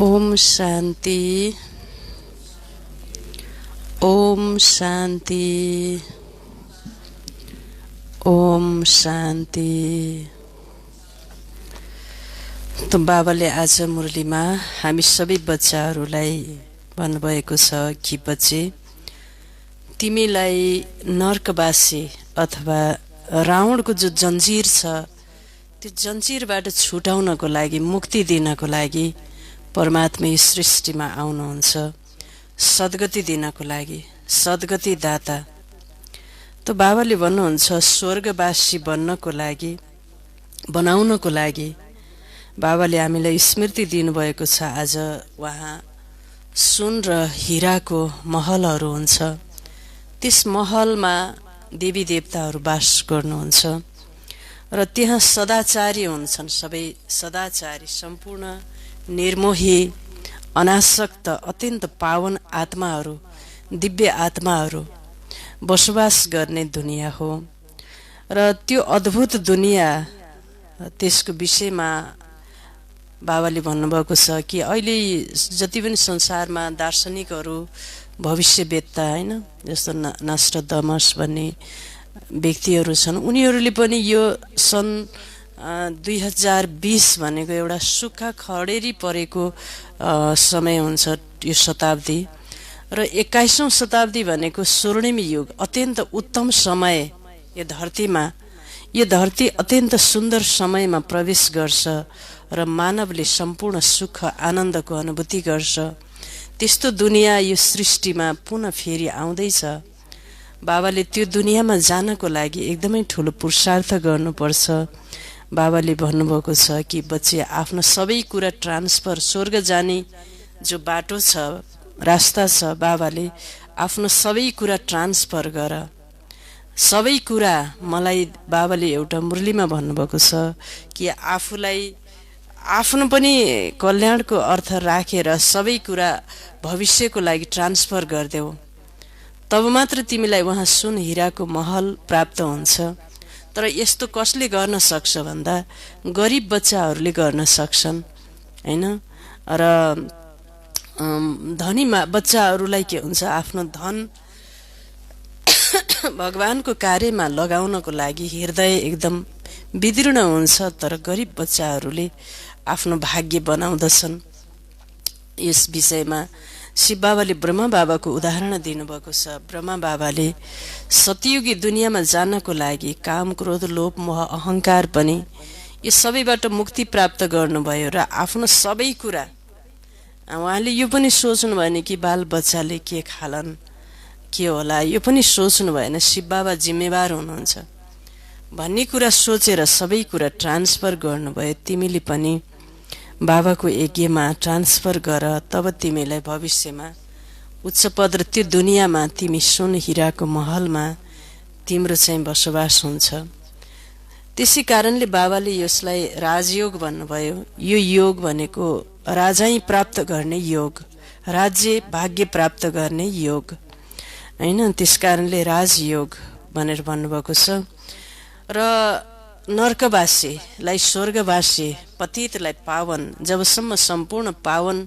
ओम शांति। ओम शांति। ओम शांति। तो बाबाले आज मुरलीमा हामी सबै बच्चाहरूलाई भन्नुभएको छ कि बच्चे, तिमीलाई नर्कवासी अथवा रावणको जो जन्जिर छ त्यो जन्जिरबाट छुटाउनको लागि, मुक्ति दिनको लागि परमात्मा यो सृष्टिमा आउनुहुन्छ, सद्गति दिनको लागि, सद्गति दाता। तो बाबाले भन्नुहुन्छ स्वर्गवासी बनाउनको लागि बाबाले हामीलाई स्मृति दिनुभएको छ। आज वहाँ सुन र हीराको महलहरू हुन्छ, त्यस महलमा देवी देवताहरू बास गर्नुहुन्छ र त्यहाँ सदाचारी हुन्छन्। सबै सदाचारी, सम्पूर्ण निर्मोही, अनासक्त, अत्यन्त पावन आत्माहरू, दिव्य आत्माहरू बसोबास गर्ने दुनिया हो। र त्यो अद्भुत दुनिया, त्यसको विषयमा बाबाले भन्नुभएको छ कि अहिले जति पनि संसारमा दार्शनिकहरू, भविष्यवेत्ता, हैन, जस्तो नास्ट्राडामस भन्ने व्यक्तिहरू छन्, उनीहरूले पनि यो सन् 2020 भनेको एउटा सुक्खा खडेरी परेको समय हुन्छ, यो शताब्दी। र 21औं शताब्दी भनेको स्वर्णिम युग, अत्यन्त उत्तम समय। यो धरतीमा, यो धरती अत्यन्त सुन्दर समयमा प्रवेश गर्छ र मानवले सम्पूर्ण सुख आनन्दको अनुभूति गर्छ। त्यस्तो दुनिया यो सृष्टिमा पुनः फेरि आउँदैछ। बाबाले त्यो दुनियाँमा जानको लागि एकदमै ठुलो पुरुषार्थ गर्नुपर्छ। बाबाले भन्नुभएको छ कि बच्चे, आफ्नो सबै कुरा ट्रान्सफर, स्वर्ग जाने जो बाटो छ, रास्ता छ, बाबाले आफ्नो सबै कुरा ट्रान्सफर गर। सबै कुरा मलाई बाबाले एउटा मुरलीमा भन्नुभएको छ कि आफूलाई आफ्नो पनि कल्याणको अर्थ राखेर सबै कुरा भविष्यको लागि ट्रान्सफर गरिदेऊ, तब मात्र तिमीलाई वहाँ सुन हीराको महल प्राप्त हुन्छ। तर यस्तो कसले गर्न सक्छ भन्दा गरिब बच्चाहरूले गर्न सक्छन्, हैन। र धनी बच्चाहरूलाई के हुन्छ, आफ्नो धन भगवानको कार्यमा लगाउनको लागि हृदय एकदम विदीर्ण हुन्छ। तर गरिब बच्चाहरूले आफ्नो भाग्य बनाउँदछन्। यस विषयमा शिव बाबाले ब्रह्मा बाबाको उदाहरण दिनुभएको छ। ब्रह्मा बाबाले सतयुगी दुनियाँमा जानको लागि काम, क्रोध, लोभ, मोह, अहंकार पनि यो सबैबाट मुक्ति प्राप्त गर्नुभयो। र आफ्नो सबै कुरा उहाँले यो पनि सोच्नु भएन कि बाल बच्चाले के खालन्, के होला, यो पनि सोच्नु भएन। शिव बाबा जिम्मेवार हुनुहुन्छ भन्ने कुरा सोचेर सबै कुरा ट्रान्सफर गर्नुभयो। तिमीले पनि बाबाको यज्ञमा ट्रान्सफर गर, तब तिमीलाई भविष्यमा उच्च पद र त्यो दुनियाँमा तिमी सुन हीराको महलमा तिम्रो चाहिँ बसोबास हुन्छ। त्यसै कारणले बाबाले यसलाई राजयोग भन्नुभयो। यो योग भनेको राजाई प्राप्त गर्ने योग, राज्य भाग्य प्राप्त गर्ने योग, हैन। त्यस कारणले राजयोग भनेर भन्नुभएको छ। र नर्कवासीलाई स्वर्गवासी, पतितलाई पावन, जबसम्म सम्पूर्ण पावन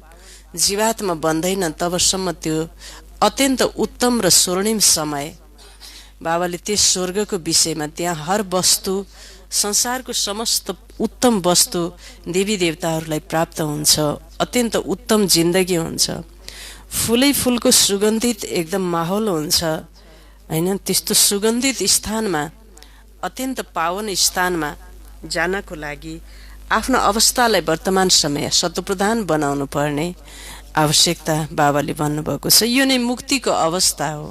जीवात्मा बन्दैन तबसम्म त्यो अत्यन्त उत्तम र स्वर्णिम समय। बाबाले त्यस स्वर्गको विषयमा त्यहाँ हर वस्तु, संसारको समस्त उत्तम वस्तु देवी देवताहरूलाई प्राप्त हुन्छ, अत्यन्त उत्तम जिन्दगी हुन्छ, फुलै फुलको सुगन्धित एकदम माहौल हुन्छ, हैन। त्यस्तो सुगन्धित स्थानमा, अत्यन्त पावन स्थानमा जानको लागि आफ्नो अवस्थालाई वर्तमान समय शतप्रधान बनाउनु पर्ने आवश्यकता बाबाले भन्नुभएको छ। यो नै मुक्तिको अवस्था हो,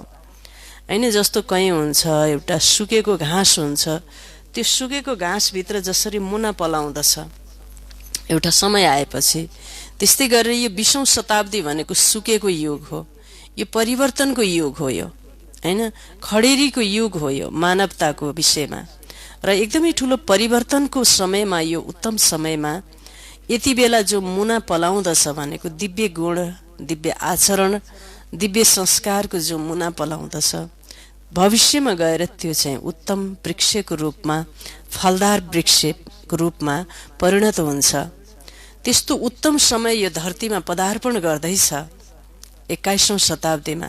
हैन। जस्तो कहीँ हुन्छ एउटा सुकेको घाँस हुन्छ, त्यो सुकेको घाँसभित्र जसरी मुना पलाउँदछ एउटा समय आएपछि, त्यस्तै गरेर यो 20औं शताब्दी भनेको सुकेको युग हो, यो परिवर्तनको युग हो, यो, हैन, खडेरीको युग हो यो मानवताको विषयमा। र एकदमै ठुलो परिवर्तनको समयमा, यो उत्तम समयमा यति बेला जो मुना पलाउँदछ भनेको दिव्य गुण, दिव्य आचरण, दिव्य संस्कारको जो मुना पलाउँदछ, भविष्यमा गएर त्यो चाहिँ उत्तम वृक्षको रूपमा, फलदार वृक्षको रूपमा परिणत हुन्छ। त्यस्तो उत्तम समय यो धरतीमा पदार्पण गर्दैछ 21औं शताब्दीमा।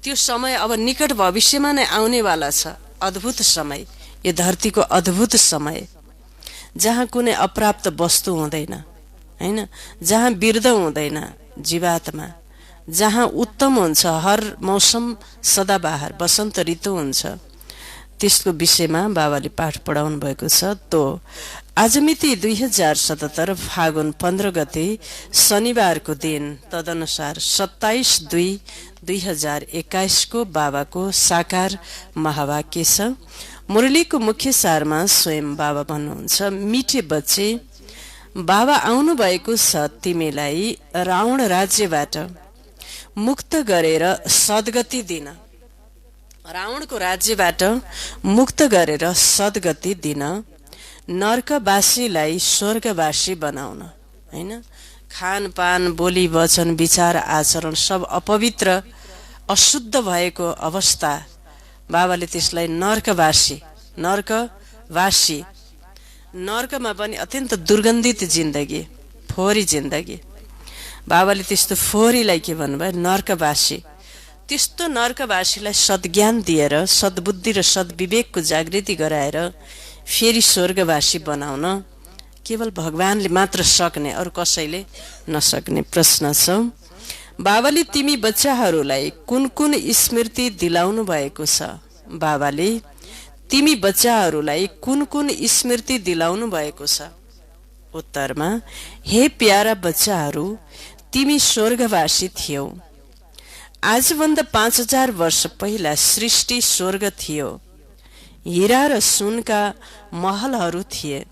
त्यो समय अब निकट भविष्यमा नै आउनेवाला छ। अद्भुत समय, यो धरतीको अद्भुत समय, जहाँ कुनै अप्राप्त वस्तु हुँदैन, हैन, जहाँ बिर्द हुँदैन जीवात्मा, जहाँ उत्तम हुन्छ, हर मौसम सदाबहार वसन्त ऋतु हुन्छ। त्यसको विषयमा बाबाले पाठ पढाउनु भएको छ। तो आज मिति 2077 फागुन 15 गते शनिबारको दिन, तदनुसार 27/2/2021 को बाबाको साकार महावाक्य छ। मुरलीको मुख्य सारमा स्वयं बाबा भन्नुहुन्छ, मिठे बच्चे, बाबा आउनु भएको छ तिमीलाई रावण राज्यबाट मुक्त गरेर सद्गति दिन, रावणको राज्यबाट मुक्त गरेर सद्गति दिन, नर्कवासीलाई स्वर्गवासी बनाउन, हैन। खानपान, बोली वचन, विचार, आचरण सब अपवित्र अशुद्ध भएको अवस्था, बाबाले त्यसलाई नर्कवासी, नर्कवासी, नर्कमा पनि अत्यन्त दुर्गन्धित जिन्दगी, फोहोरी जिन्दगी, बाबाले त्यस्तो फोहोरीलाई के भन्नुभयो, नर्कवासी। त्यस्तो नर्कवासीलाई सद्ज्ञान दिएर, सद्बुद्धि र सद्विवेकको जागृति गराएर फेरि स्वर्गवासी बनाउन केवल भगवानले मात्र सक्ने, अरू कसैले नसक्ने। प्रश्न छ, बाबाले तिमी बच्चाहरूलाई कुन कुन स्मृति दिलाउनु भएको छ? बाबाले तिमी बच्चाहरूलाई कुन कुन स्मृति दिलाउनु भएको छ? उत्तरमा, हे प्यारा बच्चाहरू, तिमी स्वर्गवासी थियौ। आजभन्दा 5000 वर्ष पहिला सृष्टि स्वर्ग थियो। हीरा र सुनका महलहरू थिए।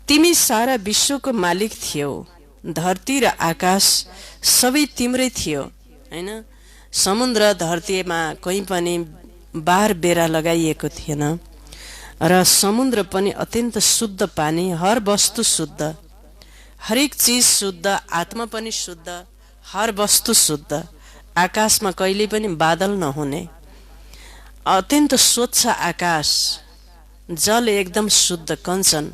तिमी सारा विश्वको मालिक थियौ। धरती र आकाश सबै तिम्रै थियो, हैन। समुद्र धरतीमा कहीँ पनि बार बेरा लगाइएको थिएन र समुद्र पनि अत्यन्त शुद्ध पानी, हर वस्तु शुद्ध, हरेक चीज शुद्ध, आत्मा पनि शुद्ध, हर वस्तु शुद्ध। आकाशमा कहिले पनि बादल नहुने, अत्यन्त स्वच्छ आकाश, जल एकदम शुद्ध, कञ्चन,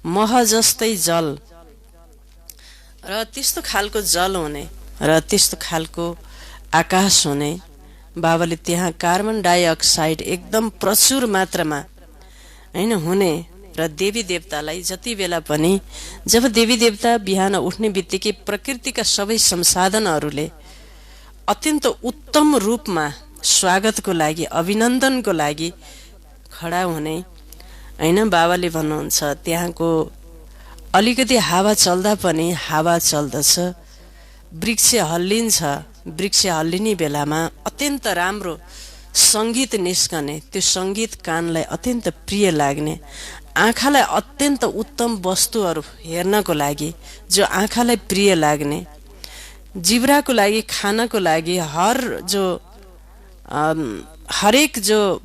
मह जस्तै जल, र त्यस्तो खालको जल हुने र त्यस्तो खालको आकाश हुने। बाबाले त्यहाँ कार्बन डाइअक्साइड एकदम प्रचुर मात्रामा, हैन, हुने र देवी देवतालाई जति बेला पनि, जब देवी देवता बिहान उठ्ने बित्तिकै प्रकृतिका सबै संसाधनहरूले अत्यन्त उत्तम रूपमा स्वागतको लागि, अभिनन्दनको लागि खडा हुने, हैन। बाबाले भन्नुहुन्छ, त्यहाँको अलिकति हावा चल्दा पनि हावा चल्दछ, वृक्ष हल्लिन्छ, वृक्ष हल्लिने बेलामा अत्यन्त राम्रो सङ्गीत निस्कने, त्यो सङ्गीत कानलाई अत्यन्त प्रिय लाग्ने, आँखालाई अत्यन्त उत्तम वस्तुहरू हेर्नको लागि जो आँखालाई प्रिय लाग्ने, जिब्राको लागि, खानको लागि, हरेक जो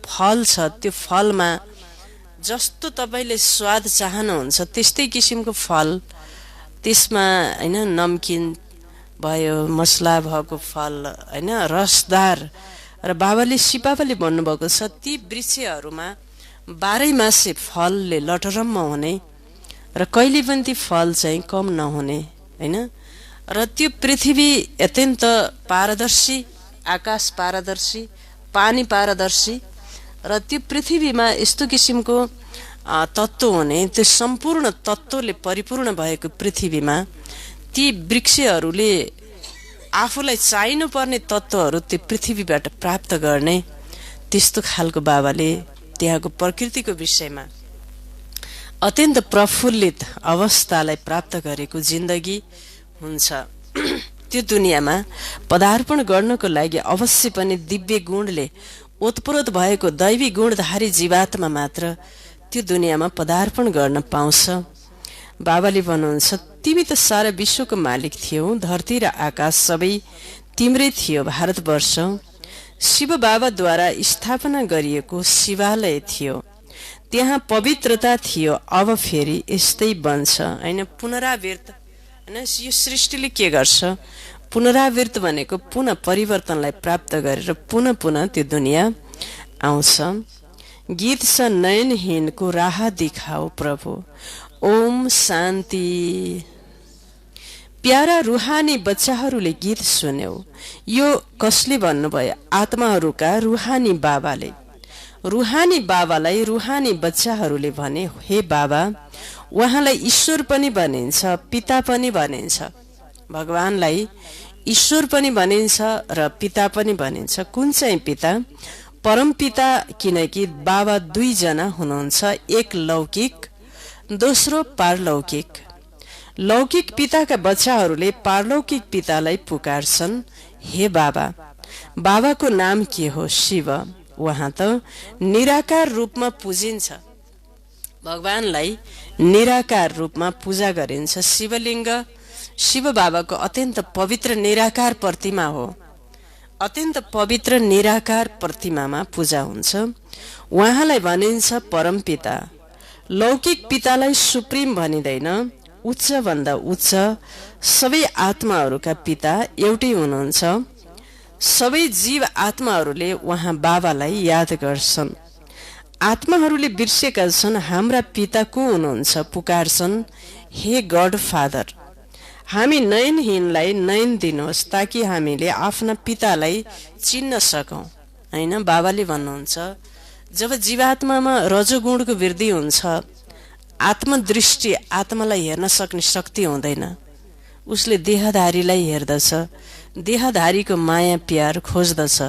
फल छ त्यो फलमा जस्तो तपाईले स्वाद चाहनुहुन्छ त्यस्तै किसिमको फल, त्यसमा, हैन, नमकिन भयो, मसला भएको फल, हैन, रसदार। र बाबाले सिपाबाले भन्नुभएको छ, ती वृक्षहरूमा 12 मासे फलले लटरम्म हुने र कहिले पनि ती फल चाहिँ कम नहुने, हैन। र त्यो पृथ्वी अत्यन्त पारदर्शी, आकाश पारदर्शी, पानी पारदर्शी, र त्यो पृथ्वीमा यस्तो किसिमको तत्त्व हुने, त्यो सम्पूर्ण तत्त्वले परिपूर्ण भएको पृथ्वीमा ती वृक्षहरूले आफूलाई चाहिनु पर्ने तत्त्वहरू त्यो पृथ्वीबाट प्राप्त गर्ने, त्यस्तो खालको बाबाले त्यहाँको प्रकृतिको विषयमा अत्यन्त प्रफुल्लित अवस्थालाई प्राप्त गरेको जिन्दगी हुन्छ। त्यो दुनियाँमा पदार्पण गर्नको लागि अवश्य पनि दिव्य गुणले ओतप्रोत भएको दैवी गुणधारी जीवात्मा मात्र त्यो दुनियाँमा पदार्पण गर्न पाउँछ। बाबाले भन्नुहुन्छ, तिमी त सारा विश्वको मालिक थियौ, धरती र आकाश सबै तिम्रै थियो। भारतवर्ष शिव बाबाद्वारा स्थापना गरिएको शिवालय थियो, त्यहाँ पवित्रता थियो। अब फेरि यस्तै बन्छ, हैन। पुनरावृत्त, हैन। यो सृष्टिले के गर्छ, पुनरावृत्त भनेको पुनः परिवर्तनलाई प्राप्त गरेर पुनः पुनः त्यो दुनियाँ आउँछ। गीत छ, नयनहीनको राह दिखाओ प्रभु, ओम शान्ति। प्यारा रुहानी बच्चाहरूले गीत सुन्यौ। यो कसले भन्नुभयो? आत्माहरूका रुहानी बाबाले। रुहानी बाबालाई रुहानी बच्चाहरूले भने, हे बाबा, उहाँलाई ईश्वर पनि भनिन्छ, पिता पनि भनिन्छ। भगवानलाई ईश्वर पनि भनिन्छ र पिता पनि भनिन्छ। कुन चाहिँ पिता? परम पिता, किनकि बाबा दुईजना हुनुहुन्छ, एक लौकिक, दोस्रो पारलौकिक। लौकिक पिताका बच्चाहरूले पारलौकिक पितालाई पुकार्छन्, हे बाबा। बाबाको नाम के हो? शिव। उहाँ त निराकार रूपमा पूजिन्छ। भगवानलाई निराकार रूपमा पूजा गरिन्छ। शिवलिङ्ग शिव बाबाको अत्यन्त पवित्र निराकार प्रतिमा हो। अत्यन्त पवित्र निराकार प्रतिमामा पूजा हुन्छ। उहाँलाई भनिन्छ परम पिता। लौकिक पितालाई सुप्रिम भनिँदैन, उच्च भन्दा उच्च। सबै आत्माहरूका पिता एउटै हुनुहुन्छ। सबै जीव आत्माहरूले उहाँ बाबालाई याद गर्छन्। आत्माहरूले बिर्सेका छन् हाम्रा पिता को हुनुहुन्छ, पुकार्छन्, हे गड फादर। हामी नयनहीनलाई नयन दिनुहोस् ताकि हामीले आफ्ना पितालाई चिन्न सकौं। हैन, बाबाले भन्नुहुन्छ, जब जीवात्मामा रजोगुणको वृद्धि हुन्छ, आत्मदृष्टि आत्मालाई हेर्न सक्ने शक्ति हुँदैन। उसले देहधारीलाई हेर्दछ, देहधारीको माया प्यार खोज्दछ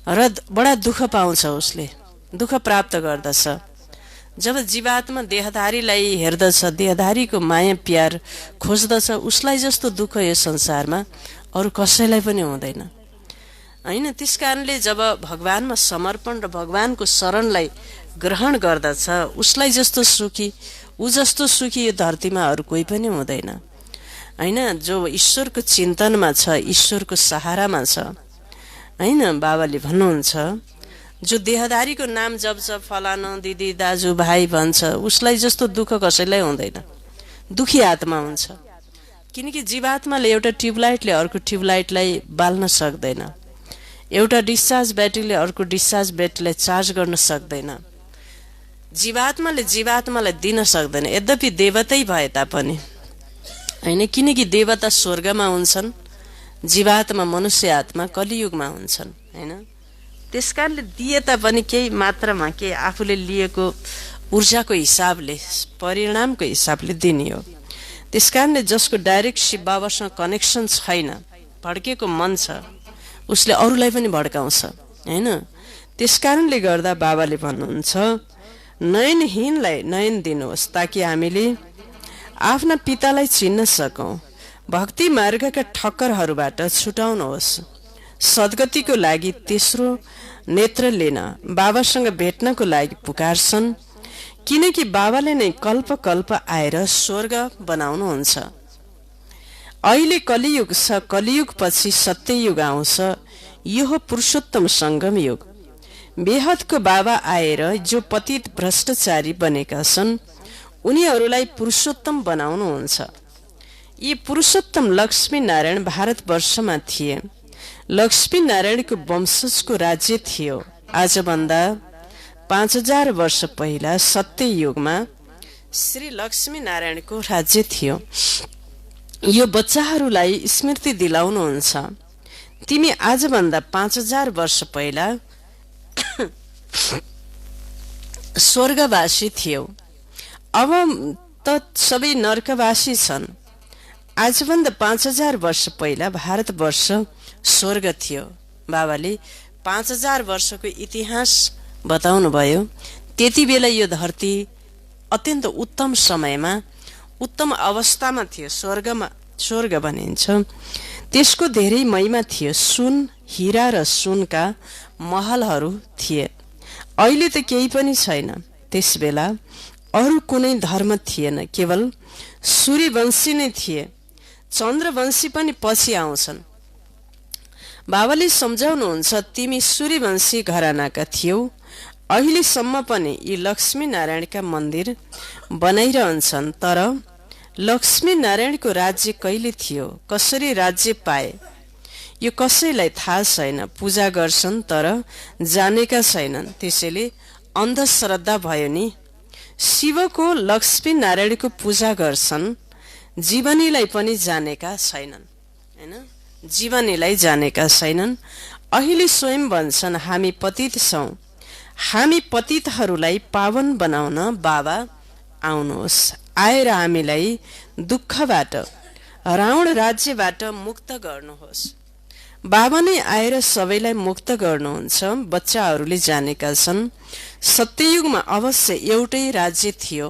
र बडा दुःख पाउँछ। उसले दुःख प्राप्त गर्दछ। जब जीवात्मा देहधारीलाई हेर्दछ, देहधारीको माया प्यार खोज्दछ, उसलाई जस्तो दुःख यो संसारमा अरू कसैलाई पनि हुँदैन। हैन, त्यसकारणले जब भगवानमा समर्पण र भगवानको शरणलाई ग्रहण गर्दछ, उसलाई जस्तो सुखी, ऊ जस्तो सुखी यो धरतीमा अरू कोही पनि हुँदैन। हैन, जो ईश्वरको चिन्तनमा छ, ईश्वरको सहारामा छ। हैन, बाबाले भन्नुहुन्छ, जो देहधारीको नाम जप्छ, फलानो दिदी दाजु भाइ भन्छ, उसलाई जस्तो दुःख कसैलाई हुँदैन। दुखी आत्मा हुन्छ। किनकि जीवात्माले एउटा ट्युबलाइटले अर्को ट्युबलाइटलाई बाल्न सक्दैन। एउटा डिस्चार्ज ब्याट्रीले अर्को डिस्चार्ज ब्याट्रीलाई चार्ज गर्न सक्दैन। जीवात्माले जीवात्मालाई दिन सक्दैन, यद्यपि देवतै भए तापनि। हैन, किनकि देवता स्वर्गमा हुन्छन्, जीवात्मा मनुष्य आत्मा कलियुगमा हुन्छन्। हैन, त्यसकारणले दिए तापनि केही मात्रामा केही आफूले लिएको ऊर्जाको हिसाबले, परिणामको हिसाबले दिने हो। त्यसकारणले जसको डाइरेक्ट शिव बाबासँग कनेक्सन छैन, भड्केको मन छ, उसले अरूलाई पनि भड्काउँछ। हैन, त्यसकारणले गर्दा बाबाले भन्नुहुन्छ, नयनहीनलाई नयन दिनुहोस् ताकि हामीले आफ्ना पितालाई चिन्न सकौं। भक्ति मार्गका ठक्करहरूबाट छुटाउनुहोस्। सद्गतिको लागि तेस्रो नेत्र लिन, बाबासँग भेट्नको लागि पुकार्छन्, किनकि बाबाले नै कल्प कल्प आएर स्वर्ग बनाउनुहुन्छ। अहिले कलियुग छ, कलियुग पछि सत्ययुग आउँछ। यो हो पुरुषोत्तम संगम युग। बेहदको बाबा आएर जो पतित भ्रष्टाचारी बनेका छन्, उनीहरूलाई पुरुषोत्तम बनाउनुहुन्छ। यी पुरुषोत्तम लक्ष्मी नारायण भारतवर्षमा थिए। लक्ष्मी नारायणको वंशजको राज्य थियो। आजभन्दा 5000 वर्ष पहिला सत्य युगमा श्री लक्ष्मी नारायणको राज्य थियो। यो बच्चाहरूलाई स्मृति दिलाउनुहुन्छ। तिमी आजभन्दा 5000 वर्ष पहिला स्वर्गवासी थियौ, अब त सबै नर्कवासी छन्। आजभन्दा 5000 वर्ष पहिला भारतवर्ष स्वर्ग थियो। बाबाले 5000 वर्षको इतिहास बताउनु भयो। त्यति बेला यो धरती अत्यन्त उत्तम समयमा, उत्तम अवस्थामा थियो। स्वर्ग भनिन्छ। त्यसको धेरै महिमा थियो। सुन, हीरा र सुनका महलहरू थिए। अहिले त केही पनि छैन। त्यसबेला अरू कुनै धर्म थिएन, केवल सूर्यवंशी नै थिए। चन्द्रवंशी पनि पछि आउँछन्। बाबाले सम्झाउनुहुन्छ, तिमी सूर्यवंशी घरानाका थियौ। अहिलेसम्म पनि यी लक्ष्मी नारायणका मन्दिर बनाइरहन्छन्। तर लक्ष्मी नारायणको राज्य कहिले थियो, कसरी राज्य पाए, यो कसैलाई थाहा छैन। पूजा गर्छन् तर जानेका छैनन्। त्यसैले अन्धश्रद्धा भयो नि। शिवको लक्ष्मी नारायणको पूजा गर्छन्, जीवनीलाई पनि जानेका छैनन्। हैन, जीवनीलाई जानेका छैनन्। अहिले स्वयं भन्छन् हामी पतित छौं, हामी पतितहरूलाई पावन बनाउन बाबा आउनुहोस्, आएर हामीलाई दुःखबाट रावण राज्यबाट मुक्त गर्नुहोस्। बाबा नै आएर सबैलाई मुक्त गर्नुहुन्छ। बच्चाहरूले जानेका छन् सत्ययुगमा अवश्य एउटै राज्य थियो।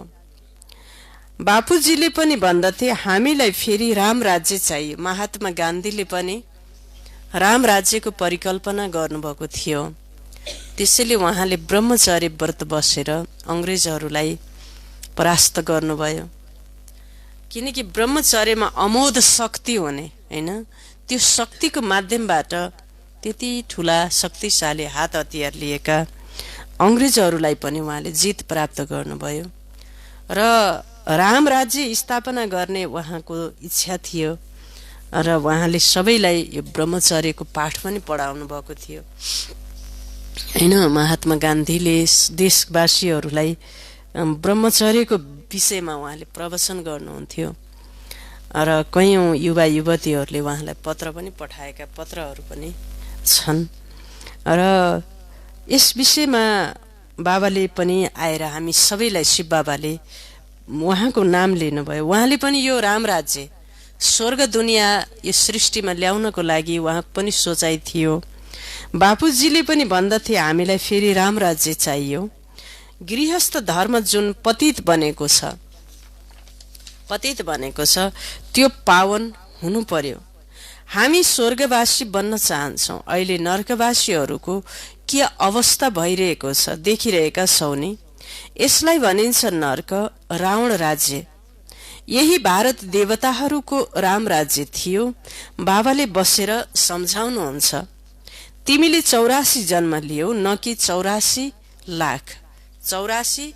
बापुजीले पनि भन्दथे हामीलाई फेरि राम राज्य चाहियो। महात्मा गान्धीले पनि राम राज्यको परिकल्पना गर्नुभएको थियो। त्यसैले उहाँले ब्रह्मचर्य व्रत बसेर अंग्रेजहरूलाई परास्त गर्नुभयो। किनकि ब्रह्मचर्यमा अमोघ शक्ति हुने, हैन, त्यो शक्तिको माध्यमबाट त्यति ठूला शक्तिशाली हात हतियार लिएका अंग्रेजहरूलाई पनि उहाँले जित प्राप्त गर्नुभयो र राम राज्य स्थापना गर्ने उहाँको इच्छा थियो र उहाँले सबैलाई यो ब्रह्मचर्यको पाठ पनि पढाउनु भएको थियो। हैन, महात्मा गान्धीले देशवासीहरूलाई ब्रह्मचर्यको विषयमा उहाँले प्रवचन गर्नुहुन्थ्यो र कयौं युवा युवतीहरूले उहाँलाई पत्र पनि पठाएका पत्रहरू पनि छन् र यस विषयमा बाबाले पनि आएर हामी सबैलाई शिव बाबाले उहाँको नाम लिनुभयो। उहाँले पनि यो राम राज्य स्वर्ग दुनियाँ यो सृष्टिमा ल्याउनको लागि उहाँको पनि सोचाइ थियो। बापुजीले पनि भन्दथे हामीलाई फेरि राम राज्य चाहियो। गृहस्थ धर्म जुन पतित बनेको छ, त्यो पावन हुनु पर्यो। हामी स्वर्गवासी बन्न चाहन्छौं। अहिले नरकवासीहरूको के अवस्था भइरहेको छ देखिरहेका छौं नि। यसलाई भनिन्छ नरक, रावण राज्य। यही भारत देवताहरूको राम राज्य थियो। बाबाले बसेर सम्झाउनुहुन्छ, तिमीले 84 जन्म लियौ, न कि 84 लाख। 84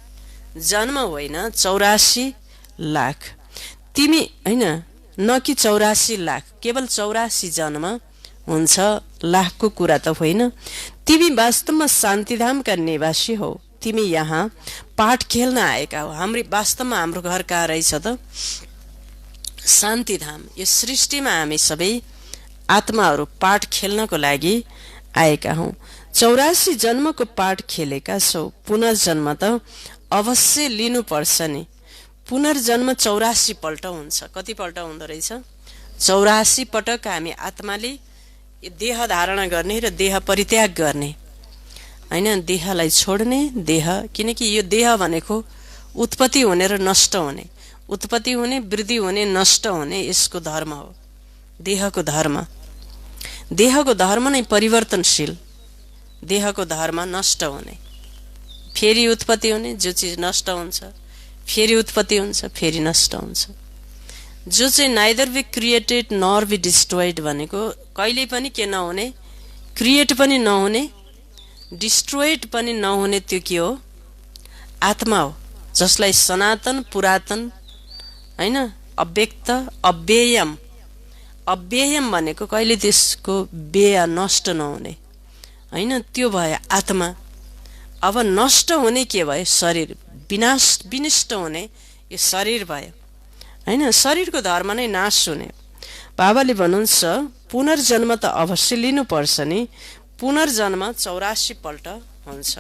जन्म होइन, 84 लाख। तिमी हैन, न कि 84 लाख, केवल 84 जन्म हुन्छ, लाखको कुरा त होइन। तिमी वास्तवमा शान्तिधामका निवासी हौ। तिमी यहाँ पाठ खेल्न आएका हो। वास्तवमा हाम्रो घर कहाँ रहेछ त? शान्तिधाम। यो सृष्टिमा हामी सबै आत्माहरू पाठ खेल्नको लागि आएका हौं। 84 जन्मको पाठ खेलेका छौ। पुनर्जन्म त अवश्य लिनुपर्छ नि। पुनर्जन्म 84 पल्ट हुन्छ। कति पल्ट हुँदो रहेछ? 84 पटक हामी आत्माले देह धारण गर्ने र देह परित्याग गर्ने, हैन, देहलाई छोड्ने। देह, किनकि यो देह भनेको उत्पत्ति हुने र नष्ट हुने, उत्पत्ति हुने, वृद्धि हुने, नष्ट हुने, यसको धर्म हो देहको धर्म। देहको धर्म नै परिवर्तनशील। देहको धर्म नष्ट हुने, फेरि उत्पत्ति हुने। जो चीज नष्ट हुन्छ फेरि उत्पत्ति हुन्छ, फेरि नष्ट हुन्छ। जो चाहिँ neither be created nor be destroyed भनेको कहिले पनि के नहुने, क्रिएट पनि नहुने, डिस्ट्रोइड पनि नहुने, त्यो के हो? आत्मा हो, जसलाई सनातन, पुरातन, हैन, अव्यक्त, अव्ययम। अव्ययम भनेको कहिले त्यसको व्यय नष्ट नहुने, हैन, त्यो भयो आत्मा। अब नष्ट हुने के भयो? शरीर। विनष्ट हुने यो शरीर भयो, हैन। शरीरको धर्म नै नाश हुने। बाबाले भन्नुहुन्छ पुनर्जन्म त अवश्य लिनुपर्छ नि। पुनर्जन्म 84 पल्ट हुन्छ।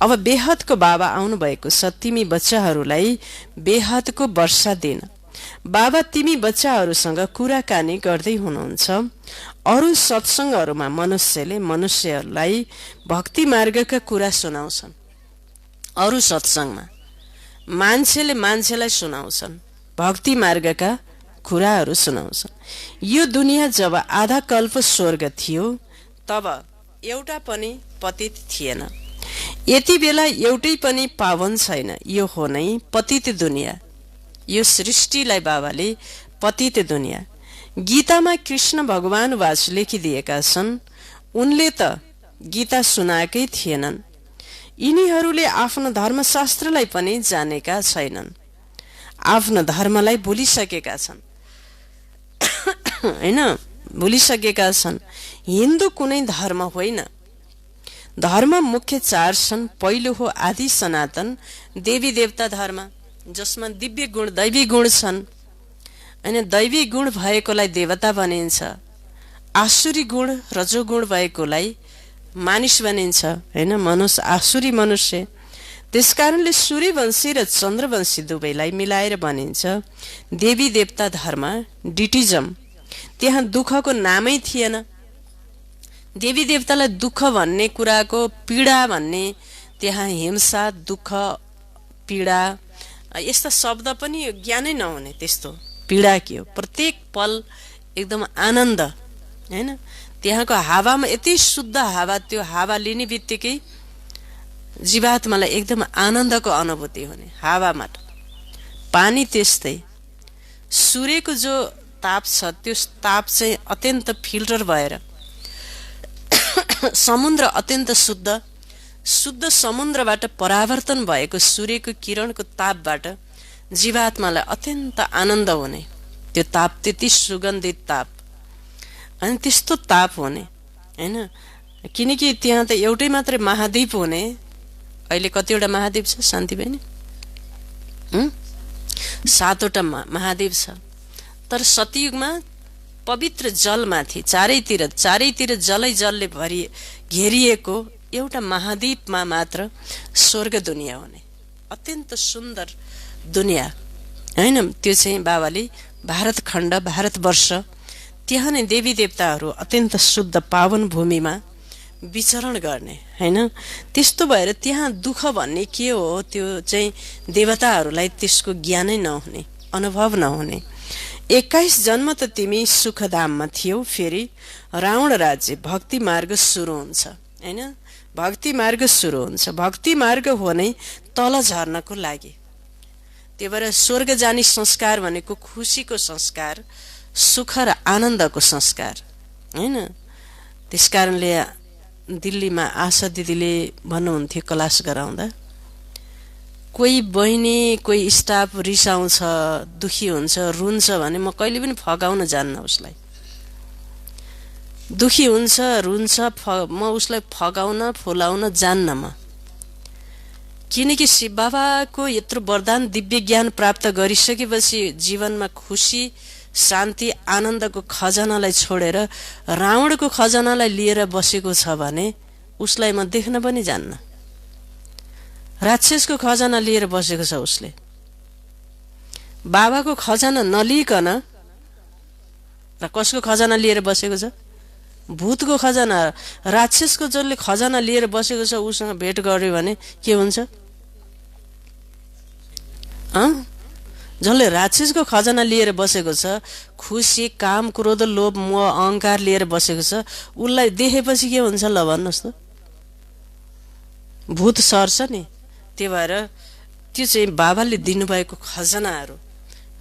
अब बेहदको बाबा आउनु भएको छ तिमी बच्चाहरूलाई बेहदको वर्षा दिन। बाबा तिमी बच्चाहरूसँग कुराकानी गर्दै हुनुहुन्छ। अरू सत्सङ्गहरूमा मनुष्यले मनुष्यहरूलाई भक्ति मार्गका कुरा सुनाउँछन्। अरू सत्सङ्गमा मान्छेले मान्छेलाई सुनाउँछन्, भक्ति मार्गका कुराहरू सुनाउँछन्। यो दुनियाँ जब आधा कल्प स्वर्ग थियो तब एउटा पनि पतित थिएन। यति बेला एउटै पनि पावन छैन। यो हो नै पतित दुनियाँ। यो सृष्टिलाई बाबाले पतित दुनियाँ। गीतामा कृष्ण भगवान वाच लेखिदिएका छन्। उनले त गीता सुनाएकै थिएनन्। यिनीहरूले आफ्नो धर्मशास्त्रलाई पनि जानेका छैनन्। आफ्नो धर्मलाई भुलिसकेका छन्, हैन, भुलिसकेका छन्। हिन्दू कुनै धर्म होइन। धर्म मुख्य 4 छन्। पहिलो हो आदि सनातन देवी देवता धर्म, जसमा दिव्य गुण दैवी गुण छन्। अनि दैवी गुण भएकोलाई देवता भनिन्छ, आसुरी गुण रजोगुण भएकोलाई मानिस भनिन्छ, हैन, मनुष्य आसुरी मनुष्य। त्यसकारणले सूर्यवंशी र चन्द्रवंशी दुवैलाई मिलाएर भनिन्छ देवी देवता धर्म डिटिजम। त्यहाँ दुःखको नामै थिएन। देवी देवतालाई दुःख भन्ने कुराको, पीडा भन्ने, त्यहाँ हिंसा दुःख पीडा यस्ता शब्द पनि ज्ञानै नहुने। त्यस्तो पीडा के हो, प्रत्येक पल एकदम आनन्द, हैन। त्यहाँको हावामा यति शुद्ध हावा, त्यो हावा लिने बित्तिकै जीवात्मालाई एकदम आनन्दको अनुभूति हुने हावामा। पानी त्यस्तै, सूर्यको जो ताप छ त्यो ताप चाहिँ अत्यन्त फिल्टर भएर, समुद्र अत्यन्त शुद्ध समुद्रबाट परावर्तन भएको सूर्यको किरणको तापबाट जीवात्मालाई अत्यन्त आनन्द हुने। त्यो ताप त्यति सुगन्धित ताप, अनि त्यस्तो ताप हुने, हैन। किनकि त्यहाँ त एउटै मात्रै महाद्वीप हुने। अहिले कतिवटा महाद्वीप छ शान्ति बहिनी? 7वटा महाद्वीप छ। तर सतयुगमा पवित्र जलमाथि चारैतिर जलले घेरिएको एउटा महाद्वीपमा मात्र स्वर्ग दुनिया हुने, अत्यन्त सुन्दर दुनिया, हैन। त्यो चाहिँ बाबाले भारत खण्ड, भारतवर्ष, त्यहाँ नै देवी देवताहरू अत्यन्त शुद्ध पावन भूमिमा विचरण गर्ने, हैन। त्यस्तो भएर त्यहाँ दुःख भन्ने के हो त्यो चाहिँ देवताहरूलाई त्यसको ज्ञानै नहुने, अनुभव नहुने। 21 जन्म त तिमी सुखधाममा थियौ, फेरि रावण राज्य भक्ति मार्ग सुरु हुन्छ, हैन। भक्ति मार्ग सुरु हुन्छ। भक्ति मार्ग हो नै तल झर्नको लागि। त्यही भएर स्वर्ग जाने संस्कार भनेको खुसीको संस्कार, सुख र आनन्दको संस्कार, हैन। त्यसकारणले दिल्लीमा आशा दिदीले भन्नुहुन्थ्यो क्लास गराउँदा, कोही बहिनी कोही स्टाफ रिसाउँछ, दुखी हुन्छ, रुन्छ भने म कहिले पनि फगाउन जान्न उसलाई। दुखी हुन्छ, रुन्छ, म उसलाई फगाउन फुलाउन जान्न म। किनकि शिव बाबाको यत्रो वरदान दिव्य ज्ञान प्राप्त गरिसकेपछि जीवनमा खुसी शान्ति आनन्दको खजानालाई छोडेर रावणको खजानालाई लिएर बसेको छ भने उसलाई म देख्न पनि जान्न। राक्षसको खजाना लिएर बसेको छ उसले। बाबाको खजाना नलिकन र कसको खजाना लिएर बसेको छ? भूतको खजाना। राक्षसको जसले खजाना लिएर बसेको छ उसँग भेट गर्यो भने के हुन्छ? जसले राक्षसको खजाना लिएर बसेको छ, खुसी काम क्रोध लोभ मोह अहंकार लिएर बसेको छ, उसलाई देखेपछि के हुन्छ ल भन्नुहोस् त? भूत सर्छ नि। त्यही भएर त्यो चाहिँ बाबाले दिनुभएको खजानाहरू,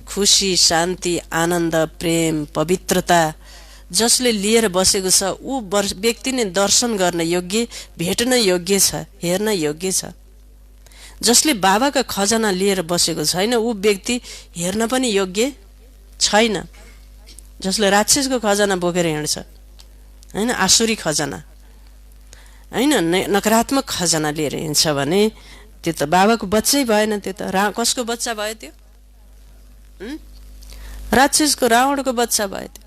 खुसी शान्ति आनन्द प्रेम पवित्रता जसले लिएर बसेको छ ऊ व्यक्ति नै दर्शन गर्न योग्य, भेट्न योग्य छ, हेर्न योग्य छ। जसले बाबाका खजाना लिएर बसेको छैन ऊ व्यक्ति हेर्न पनि योग्य छैन। जसले राक्षसको खजाना बोकेर हिँड्छ, हैन, आसुरी खजाना, हैन, नकारात्मक खजाना लिएर हिँड्छ भने त्यो त बाबाको बच्चै भएन। त्यो त कसको बच्चा भयो? त्यो राक्षसको रावणको बच्चा भयो त्यो।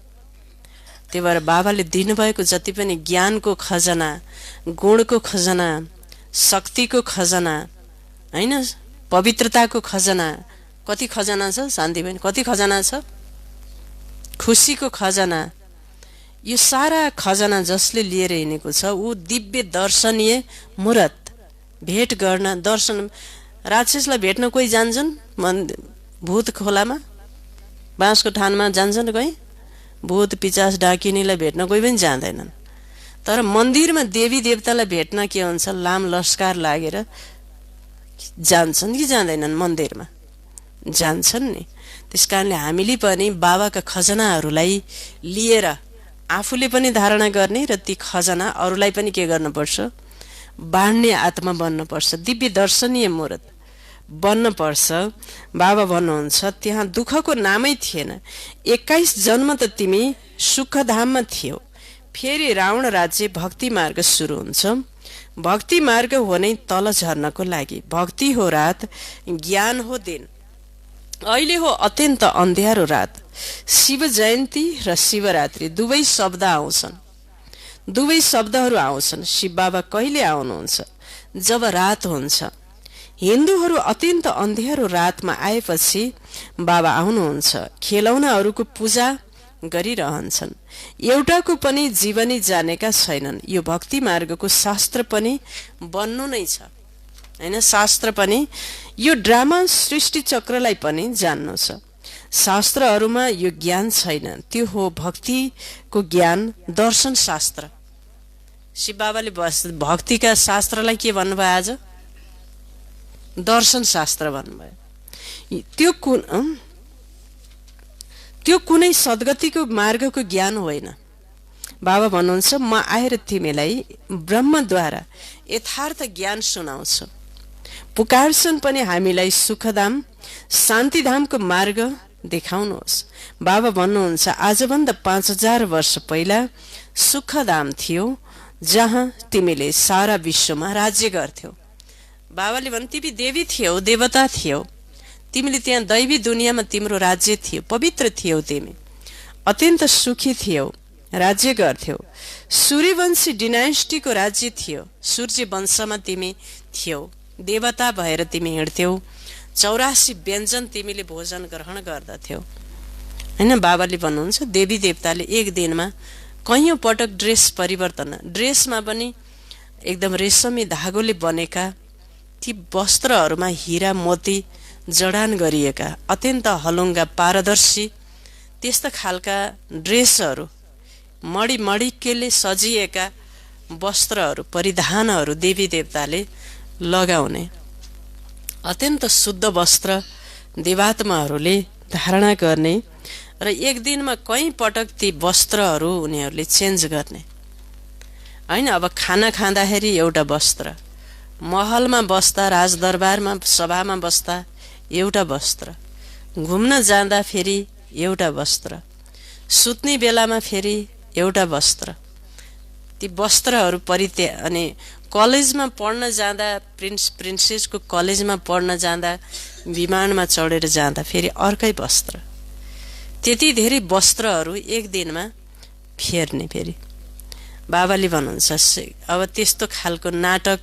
त्यही भएर बाबाले दिनुभएको जति पनि ज्ञानको खजाना, गुणको खजाना, शक्तिको खजाना, हैन, पवित्रताको खजाना, कति खजाना छ शान्ति बहिनी? कति खजाना छ? खुसीको खजाना, यो सारा खजाना जसले लिएर हिँडेको छ ऊ दिव्य दर्शनीय मूर्त भेट गर्न दर्शन। राक्षसलाई भेट्न कोही जान्छन्? भूत खोलामा बाँसको ठानमा जान्छन् कोही? भूत पिचास डाकिनीलाई भेट्न कोही पनि जाँदैनन्। तर मन्दिरमा देवी देवतालाई भेट्न के हुन्छ? लाम लस्कार लागेर जान्छन् कि जाँदैनन्? मन्दिरमा जान्छन् नि। त्यसकारणले हामीले पनि बाबाका खजनाहरूलाई लिएर आफूले पनि धारणा गर्ने र ती खजना अरूलाई पनि के गर्नुपर्छ? बाँड्ने आत्मा बन्नुपर्छ, दिव्य दर्शनीय मूर्त बन्नुपर्छ। बाबा भन्नुहुन्छ त्यहाँ दुःखको नामै थिएन। 21 जन्म त तिमी सुखधाममा थियौ, फेरि रावण राज्य भक्ति मार्ग सुरु हुन्छ। भक्ति मार्ग हो नै तल झर्नको लागि। भक्ति हो रात, ज्ञान हो दिन। अहिले हो अत्यन्त अन्ध्यारो रात। शिव जयन्ती र शिवरात्रि दुवै शब्द आउँछन्, दुवै शब्दहरू आउँछन्। शिव बाबा कहिले आउनुहुन्छ? जब रात हुन्छ। हिन्दूहरू अत्यन्त अन्ध्यारो रातमा आएपछि बाबा आउनुहुन्छ। खेलौनाहरूको पूजा गरिरहन्छन्। एउटाको पनि जीवनी जानेका छैनन्। यो भक्ति मार्गको शास्त्र पनि बन्नु नै छ, हैन? शास्त्र पनि यो ड्रामा सृष्टि चक्रलाई पनि जान्नु छ। शास्त्रहरूमा यो ज्ञान छैन। त्यो हो भक्तिको ज्ञान, दर्शन शास्त्र। शिव बाबाले भक्तिका शास्त्रलाई के भन्नुभयो? आज दर्शन शास्त्र भन्नुभयो। त्यो कुनै सद्गतिको मार्गको ज्ञान होइन। बाबा भन्नुहुन्छ, म आएर तिमीलाई ब्रह्मद्वारा यथार्थ ज्ञान सुनाउँछु। पुकारछन् पनि हामीलाई सुखधाम, शान्तिधामको मार्ग देखाउनुहोस्। बाबा भन्नुहुन्छ, आजभन्दा 5000 वर्ष पहिला सुखधाम थियो जहाँ तिमीले सारा विश्वमा राज्य गर्थ्यौ। बाबाले भन्, तिमी देवी थियौ, देवता थियौ, तिमीले त्यहाँ दैवी दुनियाँमा तिम्रो राज्य थियो, पवित्र थियौ, तिमी अत्यन्त सुखी थियौ, राज्य गर्थ्यौ। सूर्यवंशी डिनाइस्टीको राज्य थियो। सूर्य वंशमा तिमी थियौ, देवता भएर तिमी हिँड्थ्यौ। 84 व्यञ्जन तिमीले भोजन ग्रहण गर्दथ्यौ, हैन? बाबाले भन्नुहुन्छ, देवी देवताले एक दिनमा कैयौं पटक ड्रेस परिवर्तन, ड्रेसमा पनि एकदम रेशमी धागोले बनेका ती वस्त्रहरूमा हीरा मोती जडान गरिएका, अत्यन्त हलुङ्गा पारदर्शी त्यस्ता खालका ड्रेसहरू, मणिमणिकेले सजिएका वस्त्रहरू, परिधानहरू देवी देवताले लगाउने। अत्यन्त शुद्ध वस्त्र देवात्माहरूले धारणा गर्ने र एक दिनमा कई पटक ती वस्त्रहरू उनीहरूले चेन्ज गर्ने, हैन? अब खाना खाँदाखेरि एउटा वस्त्र, महलमा बस्दा, राजदरबारमा सभामा बस्दा एउटा वस्त्र, घुम्न जाँदा फेरि एउटा वस्त्र, सुत्ने बेलामा फेरि एउटा वस्त्र। ती वस्त्रहरू अनि कलेजमा पढ्न जाँदा, प्रिन्सेसको कलेजमा पढ्न जाँदा, विमानमा चढेर जाँदा फेरि अर्कै वस्त्र। त्यति धेरै वस्त्रहरू एक दिनमा फेर्ने। फेरि बाबाले भन्नुहुन्छ, अब त्यस्तो खालको नाटक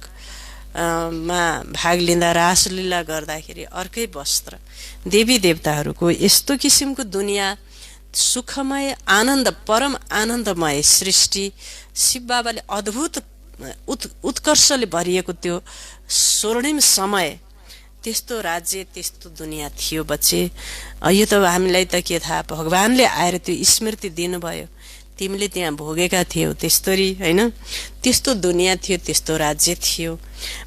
मा भाग लिँदा, रासलीला गर्दाखेरि अर्कै वस्त्र। देवी देवताहरूको यस्तो किसिमको दुनियाँ, सुखमय आनन्द, परम आनन्दमय सृष्टि शिव बाबाले अद्भुत उत्कर्षले भरिएको त्यो स्वर्णिम समय, त्यस्तो राज्य, त्यस्तो दुनियाँ थियो बच्चे। यो त हामीलाई त के थाहा, भगवानले आएर त्यो स्मृति दिनुभयो, तिमीले त्यहाँ भोगेका थियौ त्यस्तरी, हैन? त्यस्तो दुनियाँ थियो, त्यस्तो राज्य थियो।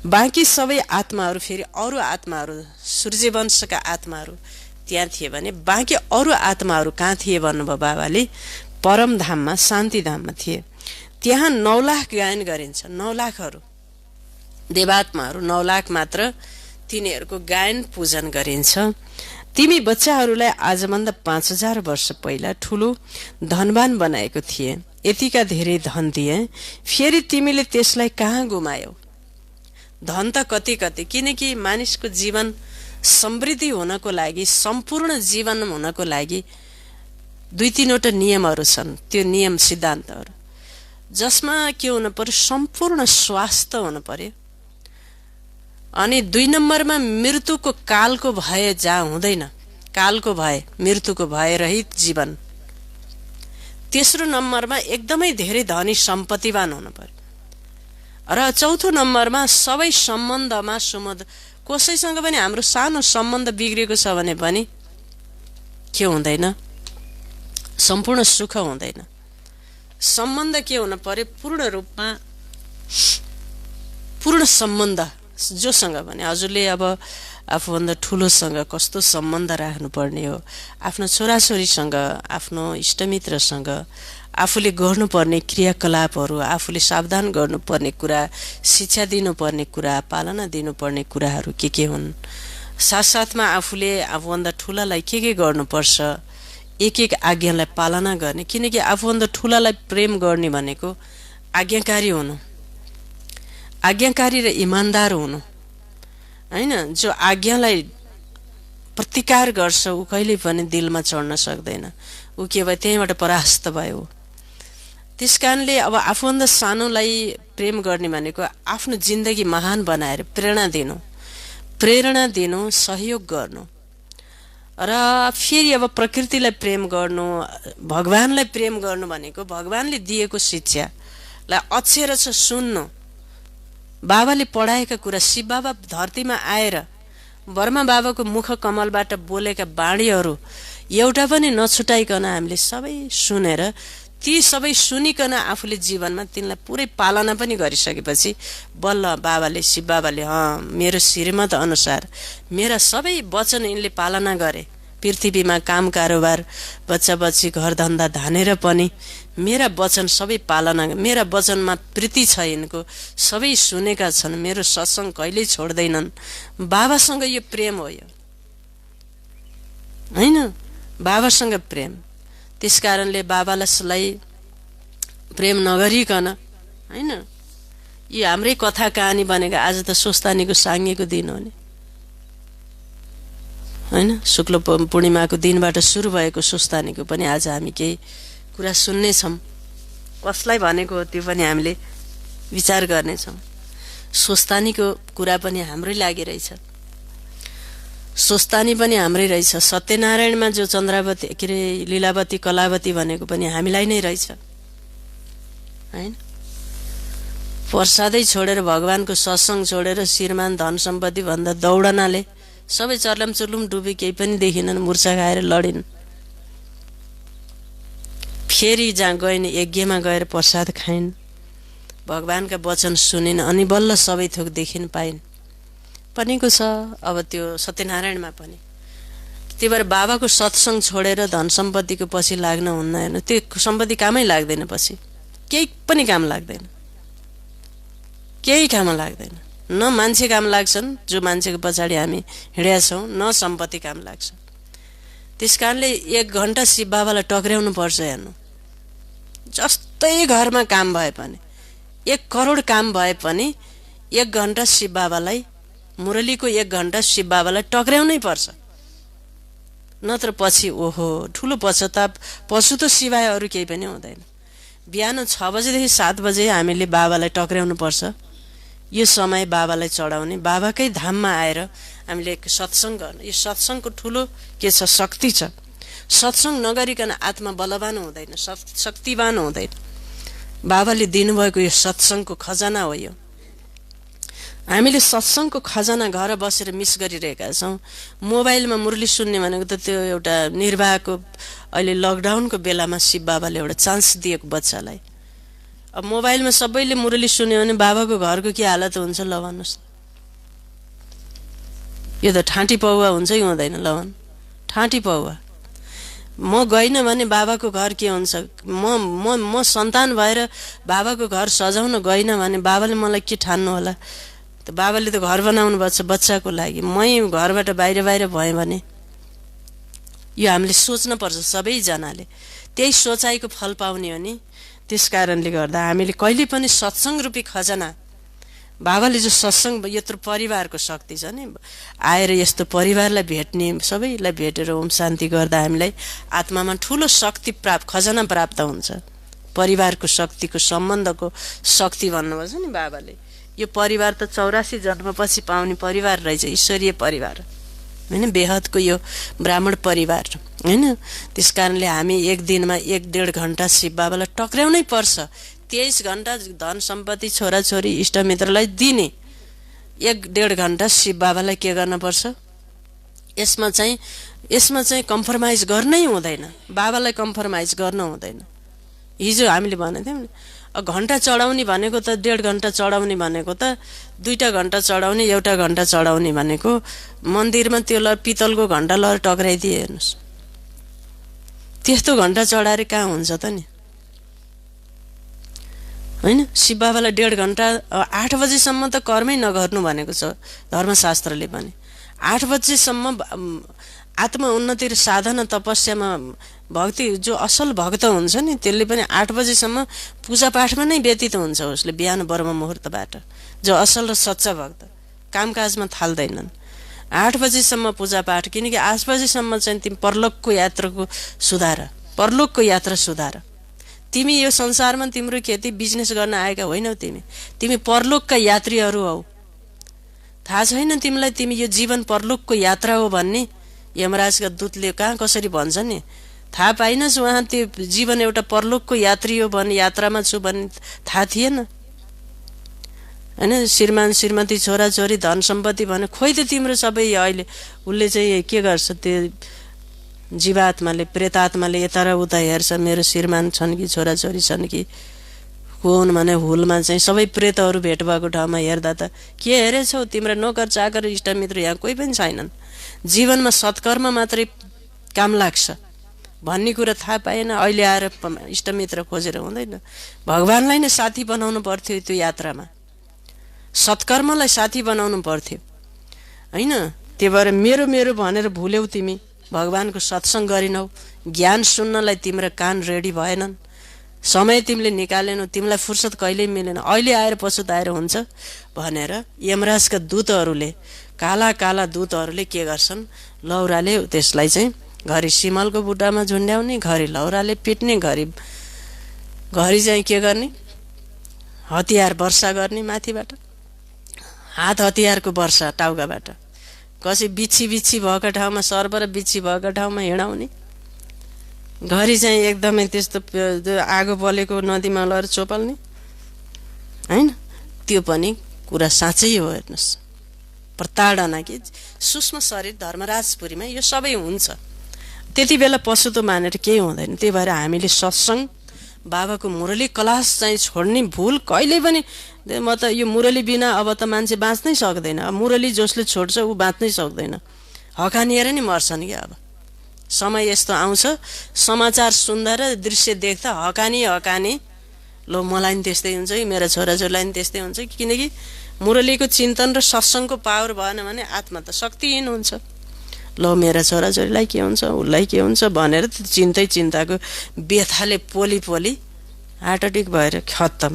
बाँकी सबै आत्माहरू फेरि अरू आत्माहरू, सूर्यवंशका आत्माहरू त्यहाँ थिए भने बाँकी अरू आत्माहरू कहाँ थिए भन्नुभयो बाबाले? परमधाममा, शान्तिधाममा थिए। त्यहाँ 9 लाख गायन गरिन्छ। 9 लाखहरू देवात्माहरू, 9 लाख मात्र तिनीहरूको गायन पूजन गरिन्छ। तिमी बच्चाहरूलाई आजभन्दा 5000 वर्ष पहिला ठुलो धनवान बनाएको थिए, यतिका धेरै धन दिए, फेरि तिमीले त्यसलाई कहाँ गुमायौ? धन त कति कति, किनकि मानिसको जीवन समृद्धि हुनको लागि, सम्पूर्ण जीवन हुनको लागि 2-3 वटा नियमहरू छन्। त्यो नियम सिद्धान्तहरू जसमा के हुनु पर्यो? सम्पूर्ण स्वास्थ्य हुनु पर्यो। अनि 2 नम्बरमा मृत्युको कालको भय जहाँ हुँदैन, कालको भय, मृत्युको भय रहित जीवन। तेस्रो नम्बरमा एकदमै धेरै धनी सम्पत्तिवान हुनु पर्यो। र चौथो नम्बरमा सबै सम्बन्धमा सुमध, कसैसँग पनि हाम्रो सानो सम्बन्ध बिग्रेको छ भने पनि के हुँदैन? सम्पूर्ण सुख हुँदैन। सम्बन्ध के हुनु पर्यो? पूर्ण रूपमा पूर्ण सम्बन्ध जोसँग भने। हजुरले अब आफूभन्दा ठुलोसँग कस्तो सम्बन्ध राख्नुपर्ने हो, आफ्नो छोराछोरीसँग, आफ्नो इष्टमित्रसँग, आफूले गर्नुपर्ने क्रियाकलापहरू, आफूले सावधान गर्नुपर्ने कुरा, शिक्षा दिनुपर्ने कुरा, पालना दिनुपर्ने कुराहरू के हुन्, साथसाथमा आफूले आफूभन्दा ठुलालाई के गर्नुपर्छ, एक आज्ञालाई पालना गर्ने। किनकि आफूभन्दा ठुलालाई प्रेम गर्ने भनेको आज्ञाकारी हुनु। आज्ञाकारी र इमान्दार हुनु, हैन। जो आज्ञालाई प्रतिकार गर्छ ऊ कहिले पनि दिलमा चढ्न सक्दैन, ऊ के भयो त्यहीँबाट परास्त भयो। त्यस कारणले अब आफूभन्दा सानोलाई प्रेम गर्ने भनेको आफ्नो जिन्दगी महान बनाएर प्रेरणा दिनु, सहयोग गर्नु। र फेरि अब प्रकृतिलाई प्रेम गर्नु, भगवानलाई प्रेम गर्नु भनेको भगवानले दिएको शिक्षालाई अक्षर छ सुन्नु। बाबाले पढाएका कुरा, शिव बाबा धरतीमा आएर बर्मा बाबाको मुख कमलबाट बोलेका बाणीहरू एउटा पनि नछुटाइकन हामीले सबै सुनेर, ती सबै सुनिकन आफूले जीवनमा तिनलाई पुरै पालना पनि गरिसकेपछि बल्ल बाबाले, शिव बाबाले मेरो श्रीमत अनुसार मेरा सबै वचन यिनले पालना गरे। पृथ्वीमा काम कारोबार, बच्चा बच्ची, घर धन्दा धानेर पनि मेरा वचन सबै पालना, मेरा वचनमा प्रीति छ यिनको, सबै सुनेका छन्, मेरो सत्संग कहिल्यै छोड्दैनन्। बाबासँग यो प्रेम हो, यो हैन, बाबासँग प्रेम। त्यसकारणले बाबालाई प्रेम नगरिकन, हैन, यो हाम्रै कथा कहानी बनेको। आज त स्वस्थानीको साङ्गेको दिन हो नि, हैन, शुक्ल पूर्णिमाको दिनबाट सुरु भएको स्वस्थानीको पनि आज हामी केही कुरा सुन्नेछौँ। कसलाई भनेको हो त्यो पनि हामीले विचार गर्नेछौँ। स्वस्थानीको कुरा पनि हाम्रै लागि रहेछ, स्वस्थानी पनि हाम्रै रहेछ। सत्यनारायणमा जो चन्द्रावती के अरे लीलावती कलावती भनेको पनि हामीलाई नै रहेछ, हैन। प्रसादै छोडेर, भगवानको सत्संग छोडेर, श्रीमान धन सम्पत्ति भन्दा दौडनाले सबै चर्लम चुर्लुम डुबी, केही पनि देखिनन्, मुर्छा खाएर लडिन्। फेरि जहाँ गइन्, यज्ञमा गएर प्रसाद खाइन्, भगवानका वचन सुनिन्, अनि बल्ल सबै थोक देखिन पाइन् पनिको छ। अब त्यो सत्यनारायणमा पनि त्यही भएर बाबाको सत्संग छोडेर धन सम्पत्तिको पछि लाग्न हुन्न, हेर्नु, त्यो सम्पत्ति कामै लाग्दैन, पछि केही पनि काम लाग्दैन, केही काम लाग्दैन। न मान्छे काम लाग्छन्, जो मान्छेको पछाडि हामी हिँडेका छौँ, न सम्पत्ति काम लाग्छ। त्यस कारणले 1 घण्टा शिव बाबालाई टक्र्याउनु पर्छ। हेर्नु, जस्तै घरमा काम भए पनि, 1 करोड काम भए पनि 1 घण्टा शिव बाबालाई, मुरलीको 1 घण्टा शिव बाबालाई टक्र्याउनै पर्छ, नत्र पछि ओहो ठुलो पश्चाताप, पशु त सिवाय अरू केही पनि हुँदैन। बिहान 6 बजेदेखि 7 बजे हामीले बाबालाई टक्र्याउनु पर्छ। यो समय बाबालाई चढाउने, बाबाकै धाममा आएर हामीले सत्संग गर्नु। यो सत्संगको ठुलो के छ, शक्ति छ। सत्संग नगरिकन आत्मा बलवान हुँदैन, शक्तिवान हुँदैन। बाबाले दिनुभएको यो सत्संगको खजाना हो। यो हामीले सत्संगको खजाना घर बसेर मिस गरिरहेका छौँ। मोबाइलमा मुरली सुन्ने भनेको त त्यो एउटा निर्वाहको, अहिले लकडाउनको बेलामा शिव बाबाले एउटा चान्स दिएको बच्चालाई। अब मोबाइलमा सबैले मुरली सुन्यो भने बाबाको घरको के हालत हुन्छ, ल भन्नुहोस्। यो त ठाँटी पौवा हुन्छ कि हुँदैन, ल भन्, ठाँटी पौवा। म गइनँ भने बाबाको घर के हुन्छ, म सन्तान भएर बाबाको घर सजाउन गइनँ भने बाबाले मलाई के ठान्नु होला। त बाबाले त घर बनाउनु पर्छ बच्चाको लागि। मै घरबाट बाहिर भएँ भने यो हामीले सोच्न पर्छ, सबैजनाले त्यही सोचाइको फल पाउने हो नि। त्यस कारणले गर्दा हामीले कहिले पनि सत्संग रूपी खजाना, बाबाले जो सत्संग, यत्रो परिवारको शक्ति छ नि, आएर यस्तो परिवारलाई भेट्ने, सबैलाई भेटेर ओम शान्ति गर्दा हामीलाई आत्मामा ठुलो शक्ति खजाना प्राप्त हुन्छ। परिवारको शक्तिको, सम्बन्धको शक्ति भन्नुपर्छ नि बाबाले। यो परिवार त 84 जन्मपछि पाउने परिवार रहेछ, ईश्वरीय परिवार हैन, बेहदको यो ब्राह्मण परिवार हैन। त्यस कारणले हामी 1 दिनमा 1-1.5 घण्टा शिव बाबालाई टक्र्याउनै पर्छ। 23 घण्टा धन सम्पत्ति, छोराछोरी, इष्टमित्रलाई दिने, 1-1.5 घण्टा शिव बाबालाई के गर्न पर्छ, यसमा चाहिँ कम्प्रोमाइज गर्नै हुँदैन। बाबालाई कम्प्रोमाइज गर्न हुँदैन। हिजो हामीले भनेको थियौँ नि, घण्टा चढाउने भनेको त 1.5 घण्टा चढाउने भनेको त 2 घण्टा चढाउने, 1 घण्टा चढाउने भनेको मन्दिरमा त्यो पितलको घण्टा लर टक्राइदिए, हेर्नुहोस्, त्यस्तो घण्टा चढाएर कहाँ हुन्छ त नि, हैन। शिव बाबालाई 1.5 घण्टा, 8 बजेसम्म त कर्मै नगर्नु भनेको छ धर्मशास्त्रले पनि। 8 बजेसम्म आत्म उन्नति र साधना तपस्यामा भक्ति जो असल भक्त हुन्छ नि त्यसले पनि 8 बजेसम्म पूजापाठमा नै व्यतीत हुन्छ उसले बिहान ब्रह्म मुहुर्तबाट। जो असल र सच्चा भक्त कामकाजमा थाल्दैनन् 8 बजेसम्म पूजापाठ, किनकि 8 बजेसम्म चाहिँ तिमी परलोकको यात्राको सुधार, परलोकको यात्रा सुधार। तिमी यो संसारमा तिम्रो खेती बिजनेस गर्न आएका होइनौ, तिमी परलोकका यात्रीहरू हौ। थाहा छैन तिमीलाई तिमी यो जीवन परलोकको यात्रा हो भन्ने? यमराजका दूतले कहाँ कसरी भन्छ नि? थाहा पाइनस् उहाँ त्यो जीवन एउटा परलोकको यात्री हो भन्ने, यात्रामा छु भन्ने थाहा थिएन हैन? श्रीमान श्रीमती छोराछोरी धन सम्पत्ति भने खोइ त तिम्रो सबै अहिले उसले चाहिँ के गर्छ, त्यो जीवात्माले प्रेतात्माले यता र उता हेर्छ, मेरो श्रीमान छन् कि छोराछोरी छन् कि कोन भने हुलमा चाहिँ सबै प्रेतहरू भेट भएको ठाउँमा हेर्दा त के हेरेछौ, तिम्रो नोकर चाकर इष्टमित्र यहाँ कोही पनि छैनन्। जीवनमा सत्कर्म मात्रै काम लाग्छ भन्ने कुरा थाहा पाएन। अहिले आएर इष्टमित्र खोजेर हुँदैन, भगवानलाई नै साथी बनाउनु पर्थ्यो त्यो यात्रामा, सत्कर्मलाई साथी बनाउनु पर्थ्यो हैन? त्यही भएर मेरो मेरो भनेर भुल्यौ तिमी, भगवानको सत्सङ्ग गरिनौ, ज्ञान सुन्नलाई तिम्रो कान रेडी भएनन्, समय तिमीले निकालेनौ, तिमीलाई फुर्सद कहिल्यै मिलेन, अहिले आएर पछुताएर हुन्छ भनेर यमराजका दूतहरूले, काला काला दूतहरूले के गर्छन्, लौराले त्यसलाई चाहिँ घरि सिमलको बुट्टामा झुन्ड्याउने, घरि लौराले पिट्ने, घरि चाहिँ के गर्ने, हतियार वर्षा गर्ने माथिबाट, हात हतियारको वर्षा टाउकाबाट, कसै बिच्छी भएका ठाउँमा, सर्प र बिच्छी भएका ठाउँमा हिँडाउने, घरि चाहिँ एकदमै त्यस्तो आगो बलेको नदीमा लगेर चोपाल्ने हैन? त्यो पनि कुरा साँच्चै हो। हेर्नुहोस्, प्रताडना कि सूक्ष्म शरीर धर्मराजपुरीमा यो सबै हुन्छ। त्यति बेला पशुतो मानेर केही हुँदैन। त्यही भएर हामीले सत्सङ्ग, बाबाको मुरली क्लास चाहिँ छोड्ने भुल कहिले पनि, म त यो मुरली बिना अब त मान्छे बाँच्नै सक्दैन। अब मुरली जसले छोड्छ ऊ बाँच्नै सक्दैन, हकानिएर नि मर्छन् कि। अब समय यस्तो आउँछ, समाचार सुन्दा र दृश्य देख्दा हकानी लो मलाई नि त्यस्तै हुन्छ कि मेरो छोराछोरीलाई नि त्यस्तै हुन्छ कि, किनकि मुरलीको चिन्तन र सत्सङ्गको पावर भएन भने आत्मा त शक्तिहीन हुन्छ। लो मेरा छोराछोरीलाई के हुन्छ, उसलाई के हुन्छ भनेर चिन्ताको व्यथाले पोली हार्ट अट्याक भएर खत्तम।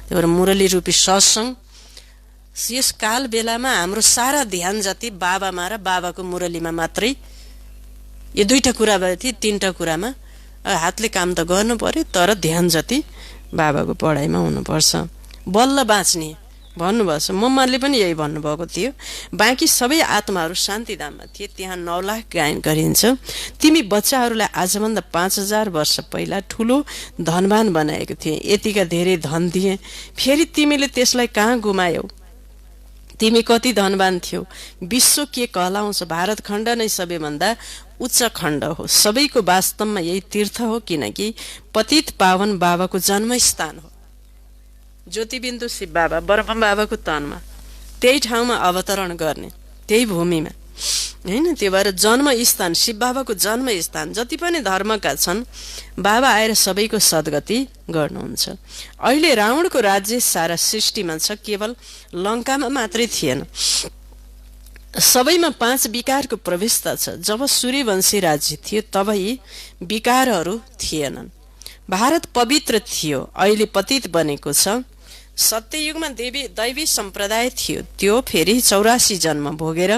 त्यही भएर मुरली रूपी सत्सङ्ग, यस काल बेलामा हाम्रो सारा ध्यान जति बाबामा र बाबाको मुरलीमा मात्रै, यो 2टा कुरा भयो, 3टा कुरामा हातले काम त गर्नु पर्यो, तर ध्यान जति बाबाको पढाइमा हुनुपर्छ, बल्ल बाँच्ने भन्नुभएको छ। मम्माले पनि यही भन्नुभएको थियो। बाँकी सबै आत्माहरू शान्तिधाममा थिए, त्यहाँ 9 लाख गायन गरिन्छ। तिमी बच्चाहरूलाई आजभन्दा 5000 वर्ष पहिला ठुलो धनवान बनाएको थिए, यतिका धेरै धन दिए, फेरि तिमीले त्यसलाई कहाँ गुमायौ? तिमी कति धनवान थियौ? विश्व के कहलाउँछ? भारत खण्ड नै सबैभन्दा उच्च खण्ड हो, सबैको वास्तवमा यही तीर्थ हो, किनकि पतित पावन बाबाको जन्मस्थान हो। ज्योतिबिन्दु शिव बाबा ब्रह्म बाबाको तनमा, त्यही ठाउँमा अवतरण गर्ने, त्यही भूमिमा हैन? त्यो भएर जन्मस्थान, शिव बाबाको जन्मस्थान। जति पनि धर्मका छन्, बाबा आएर सबैको सद्गति गर्नुहुन्छ। अहिले रावणको राज्य सारा सृष्टिमा छ, केवल लङ्कामा मात्रै थिएन। सबैमा 5 विकारको प्रवेशता छ। जब सूर्यवंशी राज्य थियो तब यी विकारहरू थिएनन्। भारत पवित्र थियो, अहिले पतित बनेको छ। सत्ययुगमा दैवी सम्प्रदाय थियो, त्यो फेरि 84 जन्म भोगेर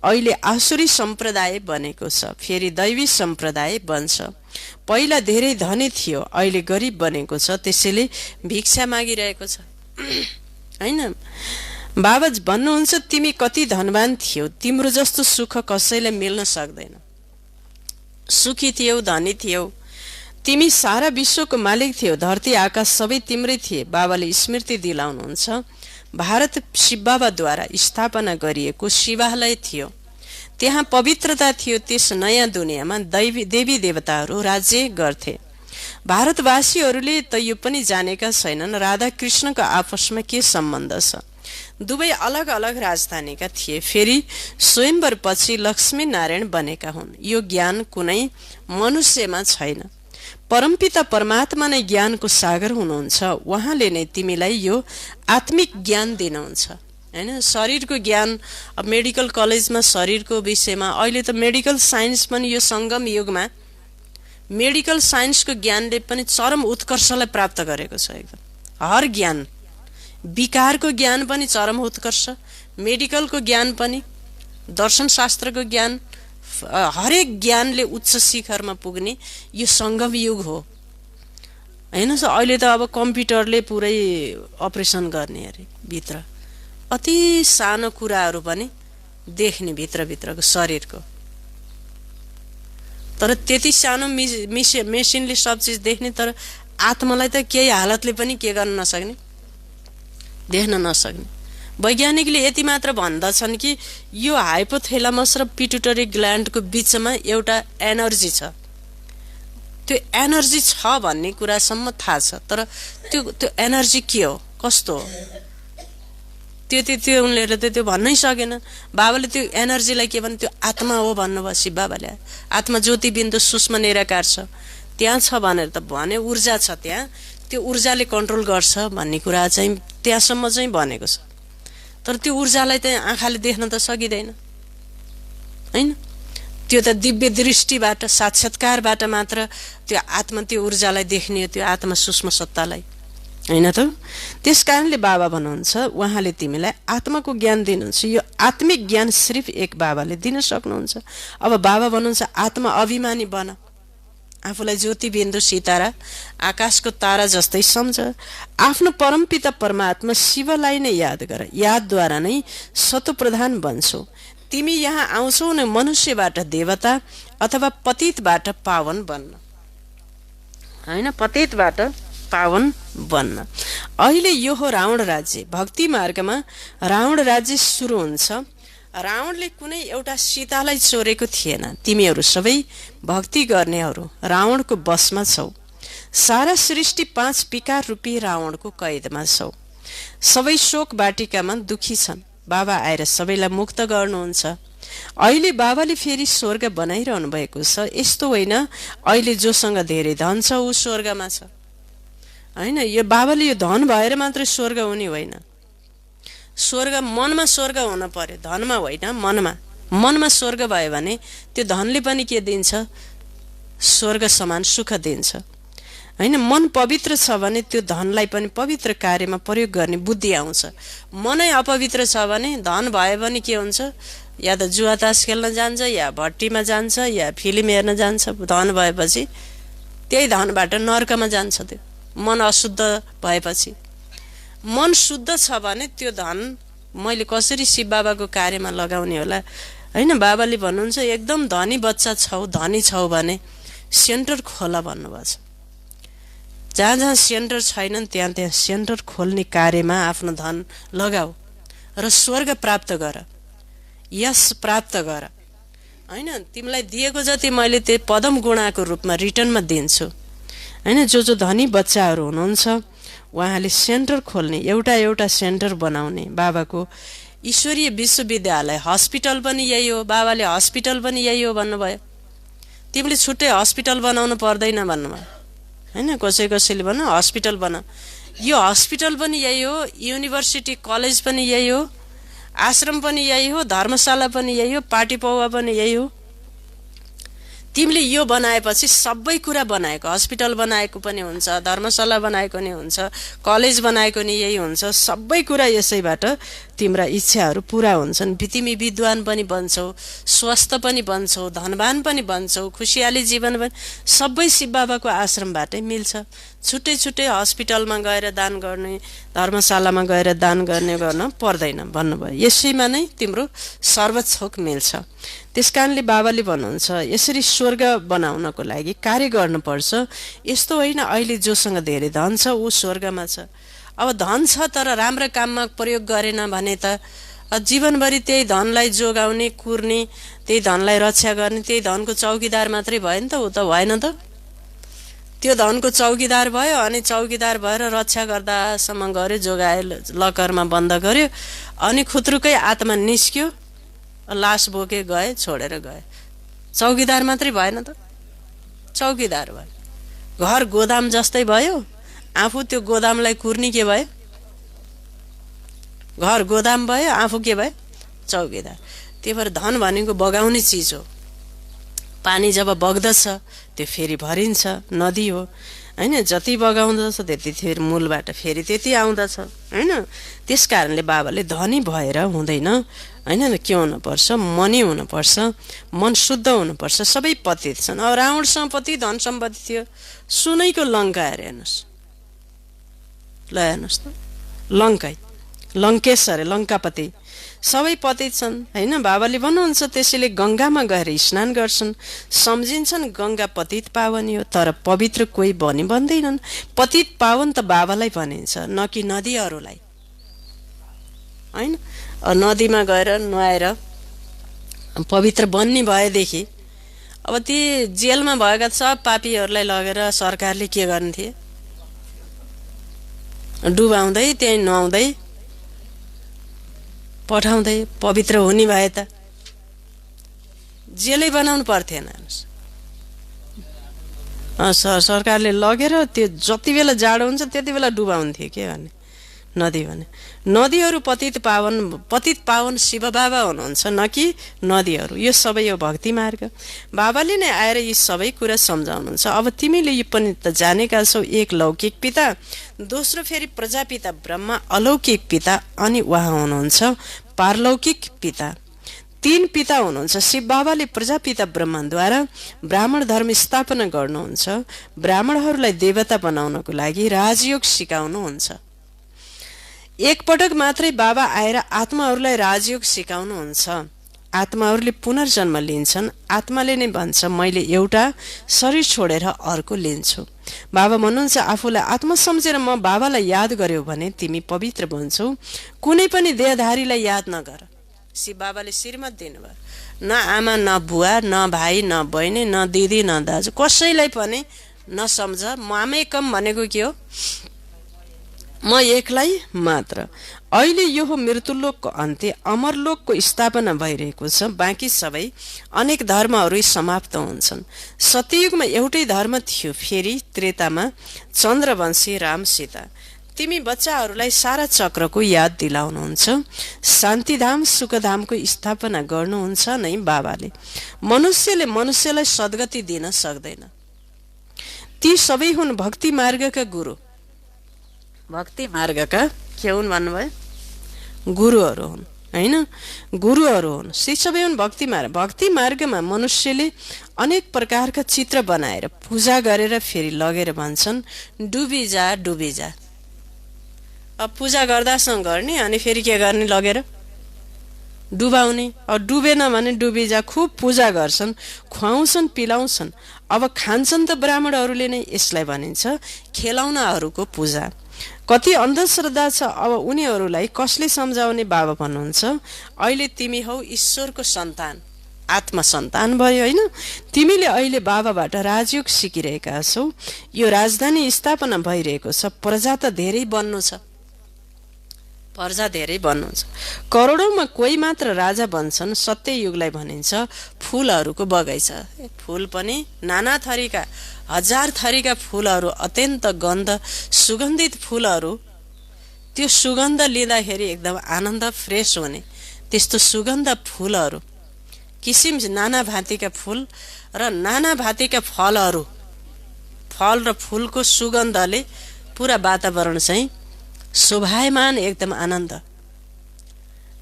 अहिले आसुरी सम्प्रदाय बनेको छ, फेरि दैवी सम्प्रदाय बन्छ। पहिला धेरै धनी थियो, अहिले गरिब बनेको छ, त्यसैले भिक्षा मागिरहेको छ हैन? बाबा भन्नुहुन्छ, तिमी कति धनवान थियौ, तिम्रो जस्तो सुख कसैलाई मिल्न सक्दैन। सुखी थियौ, धनी थियौ, तिमी सारा विश्वको मालिक थियौ, धरती आकाश सबै तिम्रै थिए। बाबाले स्मृति दिलाउनुहुन्छ, भारत शिव बाबाद्वारा स्थापना गरिएको शिवालय थियो, त्यहाँ पवित्रता थियो। त्यस नयाँ दुनियाँमा देवी देवताहरू राज्य गर्थे। भारतवासीहरूले त यो पनि जानेका छैनन् राधा कृष्णको आपसमा के सम्बन्ध छ। दुवै अलग अलग राजधानीका थिए, फेरि स्वयंवर पछि लक्ष्मी नारायण बनेका हुन्। यो ज्ञान कुनै मनुष्यमा छैन। परमपिता परमात्मा नै ज्ञानको सागर हुनुहुन्छ, उहाँले नै तिमीलाई यो आत्मिक ज्ञान दिनुहुन्छ। हैन। शरीरको ज्ञान अब मेडिकल कलेजमा शरीरको विषयमा अहिले त मेडिकल साइन्स पनि यो सङ्गम युगमा मेडिकल साइन्सको ज्ञानले पनि चरम उत्कर्षलाई प्राप्त गरेको छ। एकदम हर ज्ञान, विकारको ज्ञान पनि चरम उत्कर्ष, मेडिकलको ज्ञान पनि, दर्शनशास्त्रको ज्ञान, हरेक ज्ञानले उच्च शिखरमा पुग्ने यो सङ्गम युग हो हैन। अहिले त अब कम्प्युटरले पुरै अपरेसन गर्ने अरे, भित्र अति सानो कुराहरू पनि देख्ने भित्रभित्रको शरीरको। तर त्यति सानो मेसिनले सब चिज देख्ने, तर आत्मालाई त केही हालतले पनि के गर्न नसक्ने, देख्न नसक्ने। वैज्ञानिकले यति मात्र भन्दछन् कि यो हाइपोथैलामस र पिट्युटरी ग्ल्यान्डको बिचमा एउटा एनर्जी छ, त्यो एनर्जी छ भन्ने कुरासम्म थाहा छ, तर त्यो एनर्जी के हो, कस्तो हो, त्यो उनले त त्यो भन्नै सकेन। बाबाले त्यो एनर्जीलाई के भन्नु, त्यो आत्मा हो भन्नुभयो शिव बाबाले। आत्मा ज्योति बिन्दु सूक्ष्म निराकार छ, त्यहाँ छ भनेर त भने, ऊर्जा छ त्यहाँ, त्यो ऊर्जाले कन्ट्रोल गर्छ भन्ने कुरा चाहिँ त्यहाँसम्म चाहिँ भनेको छ। तर त्यो ऊर्जालाई त आँखाले देख्न त सकिँदैन हैन। त्यो त दिव्य दृष्टिबाट, साक्षात्कारबाट मात्र त्यो आत्मा, त्यो ऊर्जालाई देख्ने, त्यो आत्मा सूक्ष्म सत्तालाई हैन त। त्यस कारणले बाबा भन्नुहुन्छ, उहाँले तिमीलाई आत्माको ज्ञान दिनुहुन्छ। यो आत्मिक ज्ञान सिर्फ एक बाबाले दिन सक्नुहुन्छ। अब बाबा भन्नुहुन्छ आत्मा अभिमानी बन, आफूलाई ज्योति बिन्दु सितारा, आकाशको तारा जस्तै सम्झ। आफ्नो परमपिता परमात्मा शिवलाई नै याद गर, यादद्वारा नै सतोप्रधान बन्छौ। तिमी यहाँ आउँछौ न मनुष्यबाट देवता अथवा पतितबाट पावन बन्न हैन, पतितबाट पावन बन्न। अहिले यो हो रावण राज्य। भक्ति मार्गमा रावण राज्य सुरु हुन्छ। रावणले कुनै एउटा सीतालाई चोरेको थिएन। तिमीहरू सबै भक्ति गर्नेहरू रावणको बसमा छौ। सारा सृष्टि 5 विकार रूपी रावणको कैदमा छौ। सबै शोक बाटिकामा दुखी छन्। बाबा आएर सबैलाई मुक्त गर्नुहुन्छ। अहिले बाबाले फेरि स्वर्ग बनाइरहनु भएको छ। यस्तो होइन अहिले जोसँग धेरै धन छ ऊ स्वर्गमा छ हैन। यो बाबाले यो धन भएर मात्र स्वर्ग हुने होइन। स्वर्ग मनमा स्वर्ग हुन पर्यो, धनमा होइन, मनमा। मनमा स्वर्ग भयो भने त्यो धनले पनि के दिन्छ, स्वर्ग समान सुख दिन्छ हैन। मन पवित्र छ भने त्यो धनलाई पनि पवित्र कार्यमा प्रयोग गर्ने बुद्धि आउँछ। मनै अपवित्र छ भने धन भयो भने के हुन्छ, या त जुवा तास खेल्न जान्छ, या भट्टीमा जान्छ, या फिल्म हेर्न जान्छ। धन भएपछि त्यही धनबाट नर्कमा जान्छ। त्यो मन अशुद्ध भएपछि। मन शुद्ध छ भने त्यो धन मैले कसरी शिव बाबाको कार्यमा लगाउने होला हैन। बाबाले भन्नुहुन्छ एकदम धनी बच्चा छौ, धनी छौ भने सेन्टर खोला भन्नुभएको छ। जहाँ जहाँ सेन्टर छैनन् त्यहाँ त्यहाँ सेन्टर खोल्ने कार्यमा आफ्नो धन लगाऊ र स्वर्ग प्राप्त गर, यस प्राप्त गर हैन। तिमीलाई दिएको जति मैले त्यो पदम गुणाको रूपमा रिटर्नमा दिन्छु हैन। जो धनी बच्चाहरू हुनुहुन्छ उहाँले सेन्टर खोल्ने, एउटा एउटा सेन्टर बनाउने। बाबाको ईश्वरीय विश्वविद्यालय, हस्पिटल पनि यही हो। बाबाले हस्पिटल पनि यही हो भन्नुभयो। तिमीले छुट्टै हस्पिटल बनाउनु पर्दैन भन्नुभयो हैन। कसैले भन्नु हस्पिटल बना, यो हस्पिटल पनि यही हो, युनिभर्सिटी कलेज पनि यही हो, आश्रम पनि यही हो, धर्मशाला पनि यही हो, पार्टी पौवा पनि यही हो। तिमीले यो बनाएपछि सबै कुरा बनाएको, हस्पिटल बनाएको पनि हुन्छ, धर्मशाला बनाएको नि हुन्छ, कलेज बनाएको नि यही हुन्छ। सबै कुरा यसैबाट तिम्रा इच्छाहरू पूरा हुन्छन्। तिमी विद्वान पनि बन्छौ, स्वस्थ पनि बन्छौ, धनवान पनि बन्छौ, खुसियाली जीवन पनि सबै शिव बाबाको आश्रमबाटै मिल्छ। छुट्टै छुट्टै हस्पिटलमा गएर दान गर्ने, धर्मशालामा गएर दान गर्न पर्दैन भन्नुभयो। यसैमा नै तिम्रो सर्वथोक मिल्छ। त्यसकारणले बाबाले भन्नुहुन्छ यसरी स्वर्ग बनाउनको लागि कार्य गर्नुपर्छ। यस्तो होइन अहिले जोसँग धेरै धन छ ऊ स्वर्गमा छ। अब धन छ तर राम्रो काममा प्रयोग गरेन भने त जीवनभरि त्यही धनलाई जोगाउने, कुर्ने, त्यही धनलाई रक्षा गर्ने, त्यही धनको चौकीदार मात्रै भयो नि त। ऊ त भएन त। त्यो धनको चौकीदार भयो अनि चौकीदार भएर रक्षा गर्दासम्म गर्यो, जोगायो, लकरमा बन्द गर्यो, अनि खुत्रुकै आत्मा निस्क्यो, लास बोके गए, छोडेर गए। चौकीदार मात्रै भएन त, चौकीदार भयो। घर गोदाम जस्तै भयो, आफू त्यो गोदामलाई कुर्ने के भयो, घर गोदाम भयो, आफू के भयो चौकीदार। त्यही भएर धन भनेको बगाउने चिज हो। पानी जब बग्दछ त्यो फेरि भरिन्छ, नदी हो हैन। जति बगाउँदछ त्यति फेरि मूलबाट फेरि त्यति आउँदछ हैन। त्यस कारणले बाबाले धनी भएर हुँदैन हैन, के हुनुपर्छ, मनी हुनुपर्छ, मन शुद्ध हुनुपर्छ। सबै पतित छन्। अब रावणसँग पतित धन सम्पत्ति थियो, सुनैको लङ्का हेरे हेर्नुहोस्, ल हेर्नुहोस् त, लङ्कै लङ्केश अरे लङ्कापति, सबै पतित छन् हैन। बाबाले भन्नुहुन्छ त्यसैले गङ्गामा गएर स्नान गर्छन्, सम्झिन्छन् गङ्गा पतित पावनी हो, तर पवित्र कोही भन्दैनन्। पतित पावन त बाबालाई भनिन्छ, न कि नदीहरूलाई हैन। नदीमा गएर नुहाएर पवित्र बन्ने भएदेखि अब ती जेलमा भएका सब पापीहरूलाई लगेर सरकारले के गर्न्थे, डुबाउँदै त्यही नुहाउँदै पठाउँदै पवित्र हुने भए त जेलै बनाउनु पर्थेन। सरकारले लगेर त्यो जति बेला जाडो हुन्छ त्यति बेला डुबाउँथे के गर्ने नदी भने। नदीहरू पतित पावन शिव बाबा हुनुहुन्छ, न कि नदीहरू। यो सबै यो भक्ति मार्ग। बाबाले नै आएर यी सबै कुरा सम्झाउनुहुन्छ। अब तिमीले यो पनि त जानेका छौ, एक लौकिक पिता, दोस्रो फेरि प्रजापिता ब्रह्मा अलौकिक पिता, अनि उहाँ हुनुहुन्छ पारलौकिक पिता। तीन पिता हुनुहुन्छ। शिव बाबाले प्रजापिता ब्रह्माद्वारा ब्राह्मण धर्म स्थापना गर्नुहुन्छ। ब्राह्मणहरूलाई देवता बनाउनको लागि राजयोग सिकाउनुहुन्छ। एकपटक मात्रै बाबा आएर आत्माहरूलाई राजयोग सिकाउनुहुन्छ। आत्माहरूले पुनर्जन्म लिन्छन्। आत्माले नै भन्छ मैले एउटा शरीर छोडेर अर्को लिन्छु। बाबा भन्नुहुन्छ आफूलाई आत्मा सम्झेर म बाबालाई याद गर्यो भने तिमी पवित्र बन्छौ। कुनै पनि देहधारीलाई याद नगर। शिव बाबाले श्रीमत दिनुभयो, न आमा न बुवा न भाइ न बहिनी न दिदी न दाजु कसैलाई पनि नसम्झ। मामेकम भनेको के हो, म एक्लै मात्र। अहिले यो हो मृत्युलोकको अन्त्य, अमरलोकको स्थापना भइरहेको छ। बाँकी सबै अनेक धर्महरू समाप्त हुन्छन्। सत्ययुगमा एउटै धर्म थियो, फेरि त्रेतामा चन्द्रवंशी राम सीता। तिमी बच्चाहरूलाई सारा चक्रको याद दिलाउनुहुन्छ। शान्तिधाम सुखधामको स्थापना गर्नुहुन्छ नै बाबाले। मनुष्यले मनुष्यलाई सद्गति दिन सक्दैन। ती सबै हुन् भक्ति मार्गका गुरु। भक्ति मार्गका के हुन् भन्नुभयो, गुरुहरू हुन् हैन, गुरुहरू हुन्। ती सबै हुन् भक्ति मार्ग। भक्ति मार्गमा मनुष्यले अनेक प्रकारका चित्र बनाएर पूजा गरेर फेरि लगेर भन्छन् डुबी जा डुबी जा। अब पूजा गर्दासँग गर्ने अनि फेरि के गर्ने, लगेर डुबाउने। अब डुबेन भने डुबी जा। खुब पूजा गर्छन्, खुवाउँछन्, पिलाउँछन्। अब खान्छन् त ब्राह्मणहरूले नै। यसलाई भनिन्छ खेलाउनाहरूको पूजा। कति अन्धश्रद्धा छ। अब उनीहरूलाई कसले सम्झाउने। बाबा भन्नुहुन्छ अहिले तिमी हौ ईश्वरको सन्तान, आत्मा सन्तान भयो होइन। तिमीले अहिले बाबाबाट राजयोग सिकिरहेका छौ। यो राजधानी स्थापना भइरहेको छ। प्रजा त धेरै बन्नु छ, प्रजा धेरै बन्नु छ। करोडौंमा कोही मात्र राजा बन्छन्। सत्ययुगलाई भनिन्छ फूलहरूको बगैँचा। फूल पनि नाना थरीका, हजार थरीका फूलहरू, अत्यन्त गन्ध सुगन्धित फूलहरू। त्यो सुगन्ध लिँदाखेरि एकदम आनन्द फ्रेस हुने त्यस्तो सुगन्ध फूलहरू, किसिम नाना भाँतीका फूल र नाना भाँतीका फलहरू। फल र फूलको सुगन्धले पुरा वातावरण चाहिँ शोभायमान, एकदम आनन्द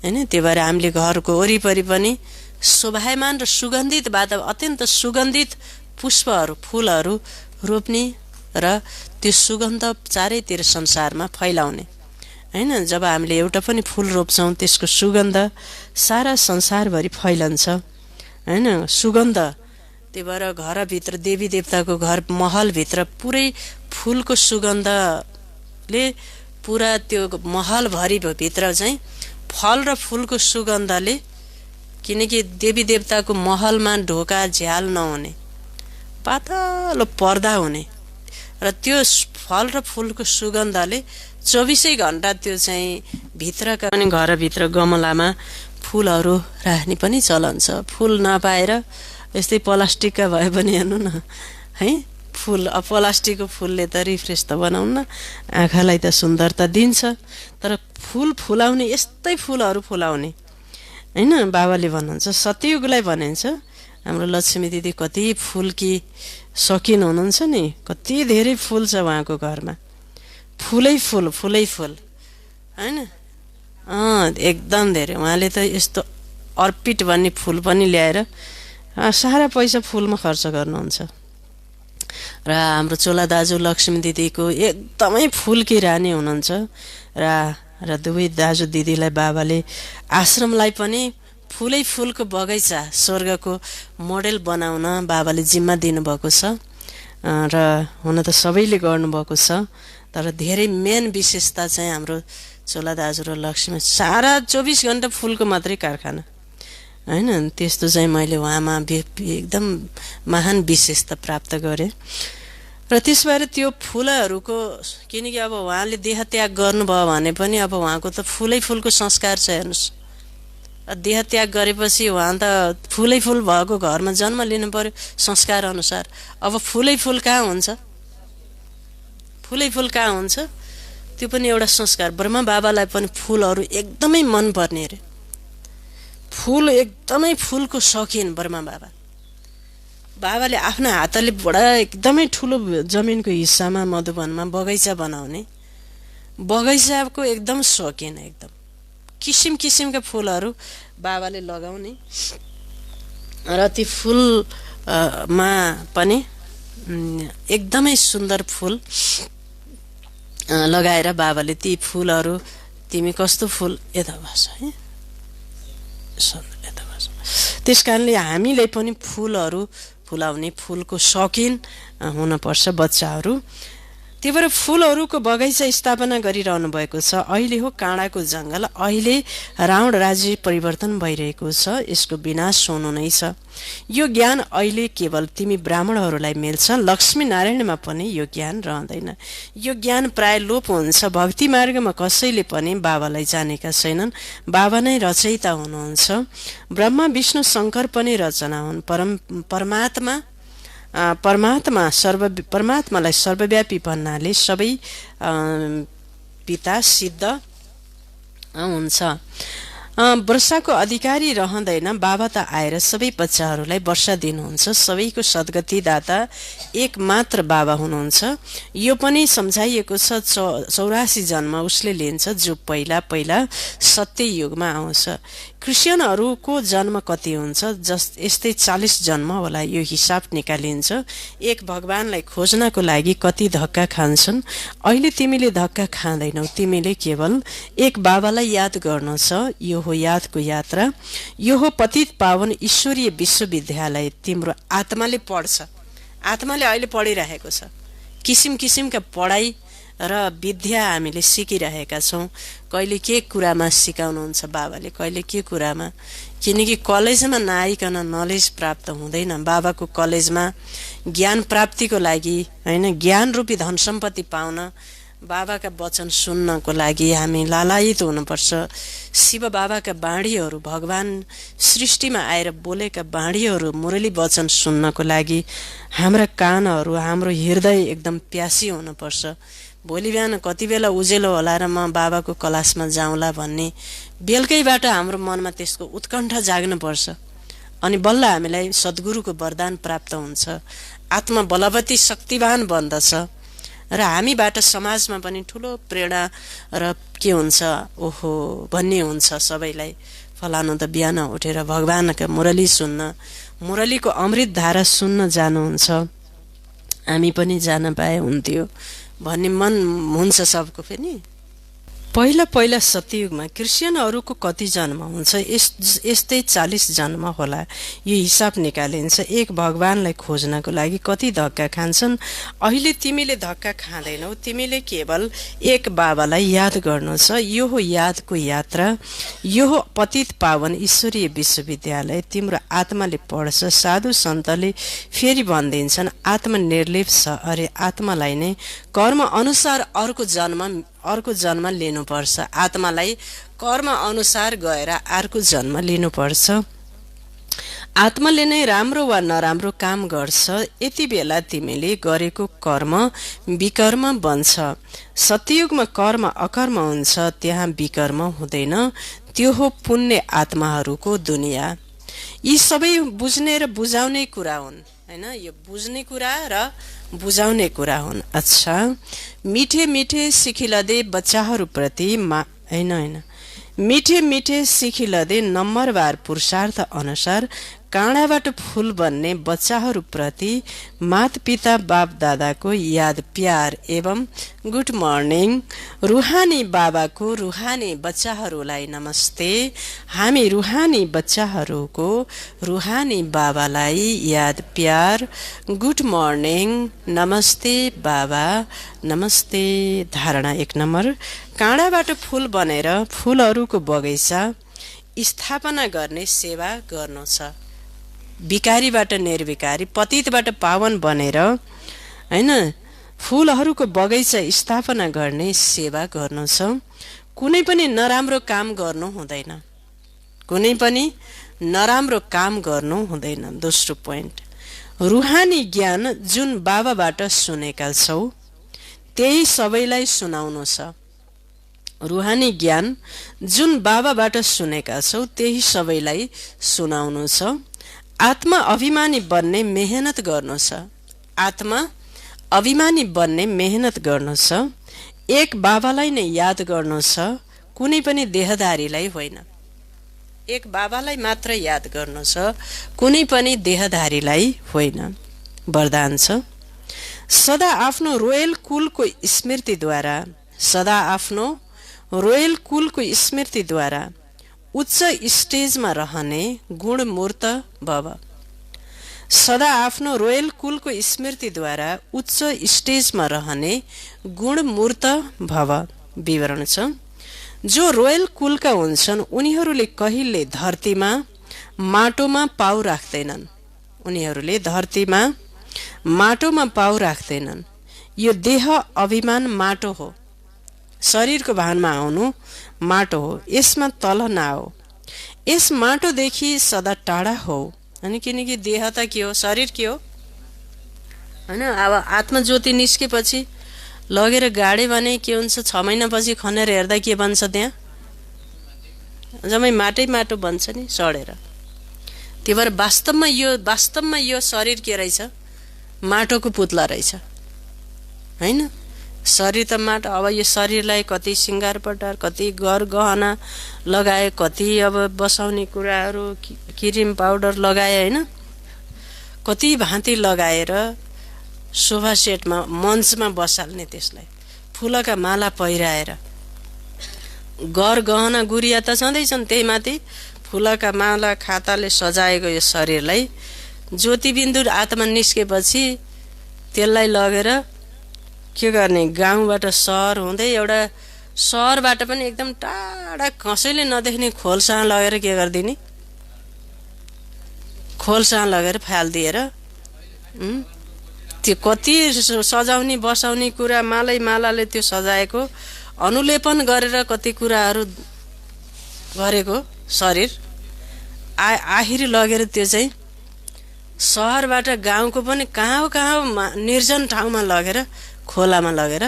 हैन। त्यो भएर हामीले घरको वरिपरि पनि शोभायमान र सुगन्धित वातावरण, अत्यन्त सुगन्धित पुष्पहरू फूलहरू रोप्ने र त्यो सुगन्ध चारैतिर संसारमा फैलाउने हैन। जब हामीले एउटा पनि फूल रोप्छौँ त्यसको सुगन्ध सारा संसारभरि फैलन्छ हैन, सुगन्ध। त्यही भएर घरभित्र देवी देवताको घर महलभित्र पुरै फूलको सुगन्धले पुरा त्यो महलभरि भित्र चाहिँ फल र फूलको सुगन्धले, किनकि देवी देवताको महलमा ढोका झ्याल नहुने, पातलो पर्दा हुने र त्यो फल र फूलको सुगन्धले 24 घण्टा त्यो चाहिँ भित्रका पनि घरभित्र गमलामा फूलहरू राख्ने पनि चलन छ। फूल नपाएर यस्तै प्लास्टिकका भए पनि हेर्नु न है, फुल प्लास्टिकको फुलले त रिफ्रेस त बनाउन आँखालाई त सुन्दरता दिन्छ, तर फुल फुलाउने यस्तै फुलहरू फुलाउने हैन। बाबाले भन्नुहुन्छ, सतयुगलाई भनिन्छ। हाम्रो लक्ष्मी दिदी कति फुलकी शौकिन हुनुहुन्छ नि, कति धेरै फुल छ उहाँको घरमा, फुलै फुल फुलै फुल हैन। एकदम धेरै। उहाँले त यस्तो अर्पिट भन्ने फुल पनि ल्याएर सारा पैसा फुलमा खर्च गर्नुहुन्छ। र हाम्रो चोला दाजु लक्ष्मी दिदीको एकदमै फुलकी रानी हुनुहुन्छ। र दुवै दाजु दिदीलाई बाबाले आश्रमलाई पनि फुलै फुलको बगैँचा स्वर्गको मोडेल बनाउन बाबाले जिम्मा दिनुभएको छ। र हुन त सबैले गर्नुभएको छ, तर धेरै मेन विशेषता चाहिँ हाम्रो चोला दाजु र लक्ष्मी सारा 24 घण्टा फुलको मात्रै कारखाना हैन। त्यस्तो चाहिँ मैले उहाँमा एकदम महान विशेषता प्राप्त गरेँ। र त्यस भएर त्यो फुलहरूको, किनकि अब उहाँले देहत्याग गर्नुभयो भने पनि अब उहाँको त फुलै फुलको संस्कार छ। हेर्नुहोस्, देहत्याग गरेपछि उहाँ त फुलै फुल भएको घरमा जन्म लिनु पर्यो संस्कार अनुसार। अब फुलै फुल कहाँ हुन्छ, फुलै फुल कहाँ हुन्छ, त्यो पनि एउटा संस्कार। ब्रह्मा बाबालाई पनि फुलहरू एकदमै मनपर्ने अरे, फुल एकदमै फुलको शौकिन ब्रह्मा बाबा। बाबाले आफ्ना हातले बडा एकदमै ठुलो जमिनको हिस्सामा मधुवनमा बगैँचा बनाउने, बगैँचाको एकदम शौकिन, एकदम किसिम किसिमका फुलहरू बाबाले लगाउने। र ती फुलमा पनि एकदमै सुन्दर फुल लगाएर बाबाले ती फुलहरू, तिमी कस्तो फुल यता बस है, यता बस। त्यस कारणले हामीले पनि फुलहरू फुलाउने, फुलको शौकिन हुनपर्छ बच्चाहरू। त्यही भएर फुलहरूको बगैँचा स्थापना गरिरहनु भएको छ। अहिले हो काँडाको जङ्गल, अहिले रावण राज्य परिवर्तन भइरहेको छ, यसको विनाश हुनु नै छ। यो ज्ञान अहिले केवल तिमी ब्राह्मणहरूलाई मिल्छ, लक्ष्मी नारायणमा पनि यो ज्ञान रहँदैन। यो ज्ञान प्राय लोप हुन्छ। भक्ति मार्गमा कसैले पनि बाबालाई जानेका छैनन्। बाबा नै रचयिता हुनुहुन्छ। ब्रह्मा विष्णु शङ्कर पनि रचना हुन्। परमात्मालाई सर्वव्यापी भन्नाले सबै पिता सिद्ध हुन्छ। वर्षाको अधिकारी रहँदैन, बाबा त आएर सबै बच्चाहरूलाई वर्षा दिनुहुन्छ। सबैको सद्गतिदाता एक मात्र बाबा हुनुहुन्छ। यो पनि सम्झाइएको छ 84 जन्म उसले लिन्छ जो पहिला पहिला सत्य युगमा आउँछ। क्रिस्चियनहरूको जन्म कति हुन्छ, यस्तै 40 जन्म होला। यो हिसाब निकालिन्छ। एक भगवानलाई खोज्नको लागि कति धक्का खान्छन्। अहिले तिमीले धक्का खाँदैनौ, तिमीले केवल एक बाबालाई याद गर्नु छ। यो हो यादको यात्रा, यो हो पतित पावन ईश्वरीय विश्वविद्यालय। तिम्रो आत्माले पढ्छ, आत्माले अहिले पढिरहेको छ। किसिम किसिमका पढाइ र विद्या हामीले सिकिरहेका छौँ। कहिले के कुरामा सिकाउनुहुन्छ बाबाले, कहिले के कुरामा, किनकि कलेजमा नआइकन नलेज प्राप्त हुँदैन। बाबाको कलेजमा ज्ञान प्राप्तिको लागि हैन, ज्ञान रूपी धन सम्पत्ति पाउन, बाबाका वचन सुन्नको लागि हामी लालायित हुनुपर्छ। शिव बाबाका बाणीहरू, भगवान सृष्टिमा आएर बोलेका बाणीहरू, मुरली वचन सुन्नको लागि हाम्रा कानहरू, हाम्रो हृदय एकदम प्यासी हुनुपर्छ। भोलि बिहान कति बेला उजेलो होला र म बाबाको क्लासमा जाउँला भन्ने बेलुकैबाट हाम्रो मनमा त्यसको उत्कण्ठा जाग्नुपर्छ। अनि बल्ल हामीलाई सद्गुरुको वरदान प्राप्त हुन्छ। आत्मा बलवती शक्तिवान बन्दछ र हामीबाट समाजमा पनि ठुलो प्रेरणा र के हुन्छ, ओहो भन्ने हुन्छ सबैलाई। फलानु त बिहान उठेर भगवानका मुरली सुन्न, मुरलीको अमृत धारा सुन्न जानुहुन्छ, हामी पनि जान पाए हुन्थ्यो भन्ने मन हुन्छ सबको पनि। पहिला पहिला सत्ययुगमा क्रिस्चियनहरूको कति जन्म हुन्छ, यस्तै 40 जन्म होला। यो हिसाब निकालिन्छ। एक भगवानलाई खोज्नको लागि कति धक्का खान्छन्। अहिले तिमीले धक्का खाँदैनौ, तिमीले केवल एक बाबालाई याद गर्नु छ। यो हो यादको यात्रा, यो हो पतित पावन ईश्वरीय विश्वविद्यालय। तिम्रो आत्माले पढ्छ। साधु सन्तले फेरि भनिदिन्छन् आत्मा निर्लेप छ। अरे आत्मालाई नै कर्म अनुसार अर्को जन्म लिनुपर्छ। आत्मालाई कर्म अनुसार गएर अर्को जन्म लिनुपर्छ। आत्माले नै राम्रो वा नराम्रो काम गर्छ। यति बेला तिमीले गरेको कर्म विकर्म बन्छ। सत्ययुगमा कर्म अकर्म हुन्छ, त्यहाँ विकर्म हुँदैन। त्यो हो पुण्य आत्माहरूको दुनिया। यी सबै बुझ्ने र बुझाउने कुरा हुन्, हैन? यो बुझ्ने कुरा र बुझाउने कुरा हुन्। अच्छा, मिठे मिठे सिखिलदे बच्चाहरूप्रति हैन मिठे मिठे सिखिलदे नम्बरवार पुरुषार्थ अनुसार काँडाबाट फूल बन्ने बच्चाहरूप्रति माता-पिता बाप दादाको याद प्यार एवं गुड मर्निङ। रुहानी बाबाको रुहानी बच्चाहरूलाई नमस्ते। हामी रुहानी बच्चाहरूको रुहानी बाबालाई याद प्यार गुड मर्निङ नमस्ते बाबा नमस्ते। धारणा 1 नम्बर, काँडाबाट फूल बनेर फूलहरूको बगैँचा स्थापना गर्ने सेवा गर्नु छ। भिखारीबाट निर्भिकारी, पतितबाट पावन बनेर हैन फूलहरूको बगैँचा स्थापना गर्ने सेवा गर्नु छ। कुनै पनि नराम्रो काम गर्नु हुँदैन, कुनै पनि नराम्रो काम गर्नु हुँदैन। दोस्रो पोइन्ट, रुहानी ज्ञान जुन बाबाबाट सुनेका छौ त्यही सबैलाई सुनाउनु छ। रुहानी ज्ञान जुन बाबाबाट सुनेका छौ त्यही सबैलाई सुनाउनु छ। आत्मा अभिमानी बन्ने मेहनत गर्नु छ। आत्मा अभिमानी बन्ने मेहनत गर्नु छ। एक बाबालाई नै याद गर्नु छ, कुनै पनि देहधारीलाई होइन। एक बाबालाई मात्र याद गर्नु छ, कुनै पनि देहधारीलाई होइन। वरदान छ, सदा आफ्नो रोयल कुलको स्मृतिद्वारा, सदा आफ्नो रोयल कुलको स्मृतिद्वारा उच्च स्टेजमा रहने गुणमूर्त भव। सदा आफ्नो रोयल कुलको स्मृतिद्वारा उच्च स्टेजमा रहने गुणमूर्त भव। विवरण छ, जो रोयल कुलका हुन्छन् उनीहरूले कहिले धरतीमा माटोमा पाउ राख्दैनन्। उनीहरूले धरतीमा माटोमा पाउ राख्दैनन्। यो देह अभिमान माटो हो। शरीरको भानमा आउनु माटो हो, यसमा तल नआओ। यस माटोदेखि सदा टाढा हो। अनि किनकि देह त के हो, शरीर के हो हैन। अब आत्मज्योति निस्केपछि लगेर गाडे भने के हुन्छ, 6 महिनापछि खनेर हेर्दा के बन्छ, त्यहाँ जम्मै माटै माटो बन्छ नि सडेर। त्यही भएर वास्तवमा यो शरीर के रहेछ, माटोको पुतला रहेछ हैन। शरीर त माटो। अब यो शरीरलाई कति सिँगार पटार, कति गर गहना लगाए, कति अब बसाउने कुराहरू क्रिम पाउडर लगाए हैन, कति भाँति लगाएर सोफा सेटमा मञ्चमा बसाल्ने, त्यसलाई फुलका माला पहिराएर गर गहना गुरिया त छँदैछन्, त्यही माथि फुलका माला खाताले सजाएको यो शरीरलाई ज्योतिबिन्दु आत्मा निस्केपछि त्यसलाई लगेर के गर्ने, गाउँबाट सहर हुँदै एउटा सहरबाट पनि एकदम टाढा कसैले नदेख्ने खोलसँग लगेर के गरिदिने, खोलसँग लगेर फालिदिएर त्यो कति सजाउने बसाउने कुरा मालाले त्यो सजाएको अनुलेपन गरेर कति कुराहरू गरेको शरीर आखिरी लगेर त्यो चाहिँ सहरबाट गाउँको पनि कहाँ निर्जन ठाउँमा लगेर खोलामा लगेर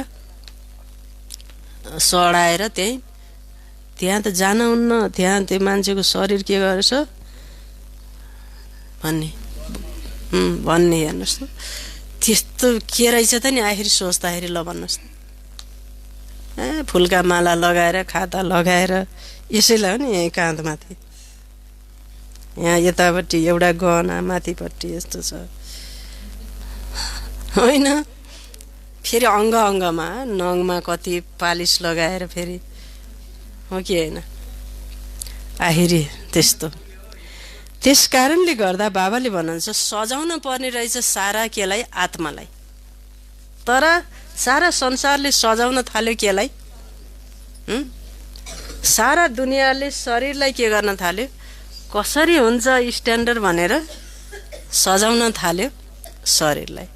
सडाएर त्यहाँ त जानुहुन्न, त्यहाँ त्यो मान्छेको शरीर के गरेछ भन्ने हेर्नुहोस् त। त्यस्तो के रहेछ त नि आखिर सोच्दाखेरि, ल भन्नुहोस् त। फुलका माला लगाएर खाता लगाएर यसैलाई हो नि, यहीँ काँधमाथि, यहाँ यतापट्टि एउटा गहना, माथिपट्टि यस्तो छ होइन। फेरि अङ्ग अङ्गमा नङमा कति पालिस लगाएर फेरि हो कि होइन, आखिरी त्यस्तो। त्यस कारणले गर्दा बाबाले भन्नुहुन्छ सजाउन पर्ने रहेछ सारा केलाई, आत्मालाई। तर सारा संसारले सजाउन थाल्यो केलाई, सारा दुनियाँले शरीरलाई के गर्न थाल्यो, कसरी हुन्छ स्ट्यान्डर्ड भनेर सजाउन थाल्यो शरीरलाई।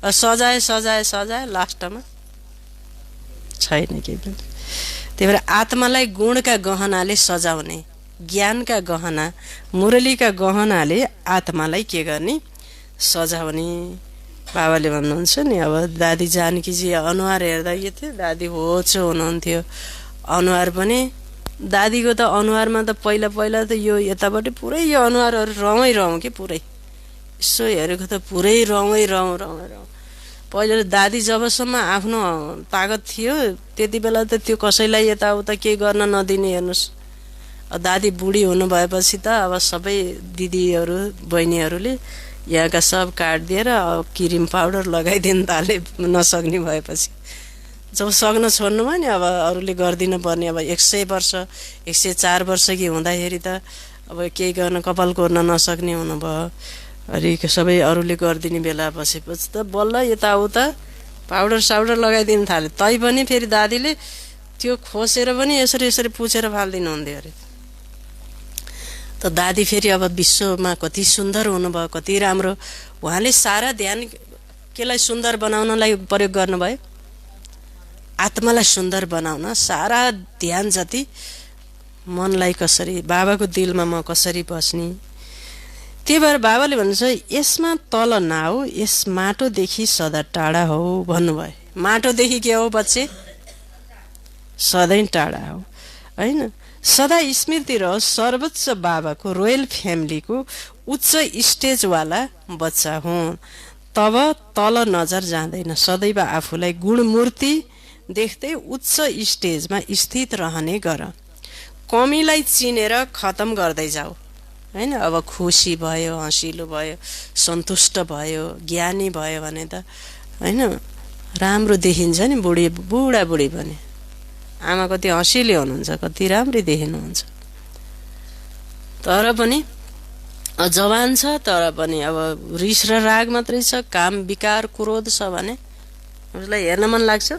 सजाए लास्टमा छैन केही पनि। त्यही भएर आत्मालाई गुणका गहनाले सजाउने, ज्ञानका गहना, मुरलीका गहनाले आत्मालाई के गर्ने, सजाउने। बाबाले भन्नुहुन्छ नि, अब दादी जानकीजी अनुहार हेर्दा के थियो, दादी होचो हुनुहुन्थ्यो। अनुहार पनि दादीको त अनुहारमा त पहिला पहिला त यो यतापट्टि पुरै यो अनुहारहरू रौँ के पुरै यसो हेरेको त पुरै रौँ पहिला दादी जबसम्म आफ्नो तागत थियो त्यति बेला त त्यो कसैलाई यताउता केही गर्न नदिने। हेर्नुहोस्, दादी बुढी हुनु भएपछि त अब सबै दिदीहरू बहिनीहरूले यहाँका सब काटिदिएर क्रिम पाउडर लगाइदिनु थाले नसक्ने भएपछि। जब सक्न छोड्नुभयो नि, अब अरूले गरिदिनु पर्ने। अब 100 वर्ष 104 वर्ष कि हुँदाखेरि त अब केही गर्न कपाल कोर्न नसक्ने हुनुभयो। अनि सबै अरूले गरिदिने बेला बसेपछि त बल्ल यताउता पाउडर साउडर लगाइदिनु थाले। तै पनि फेरि दादीले त्यो खोसेर पनि यसरी यसरी पुछेर फालिदिनु हुन्थ्यो अरे। त दादी फेरि अब विश्वमा कति सुन्दर हुनुभयो, कति राम्रो। उहाँले सारा ध्यान केलाई सुन्दर बनाउनलाई प्रयोग गर्नुभयो, आत्मालाई सुन्दर बनाउन सारा ध्यान जति मनलाई कसरी, बाबाको दिलमा म कसरी बस्ने। त्यही भएर बाबाले भन्नुहुन्छ यसमा तल नआऊ, यस माटोदेखि सदा टाढा हो भन्नुभयो। माटोदेखि के हो बच्चे, सधैँ टाढा हो होइन। सदा स्मृति रहोस् सर्वोच्च बाबाको रोयल फ्यामिलीको उच्च स्टेजवाला बच्चा हुँ, तब तल नजर जाँदैन। सदैव आफूलाई गुणमूर्ति देख्दै उच्च स्टेजमा स्थित रहने गर। कमीलाई चिनेर खतम गर्दै जाऊ होइन। अब खुसी भयो, हँसिलो भयो, सन्तुष्ट भयो, ज्ञानी भयो भने त होइन राम्रो देखिन्छ नि। बुढाबुढी पनि आमा कति हँसिलो हुनुहुन्छ, कति राम्रै देखिनुहुन्छ। तर पनि जवान छ, तर पनि अब रिस र राग मात्रै छ, काम विकार क्रोध छ भने उसलाई हेर्न मन लाग्छ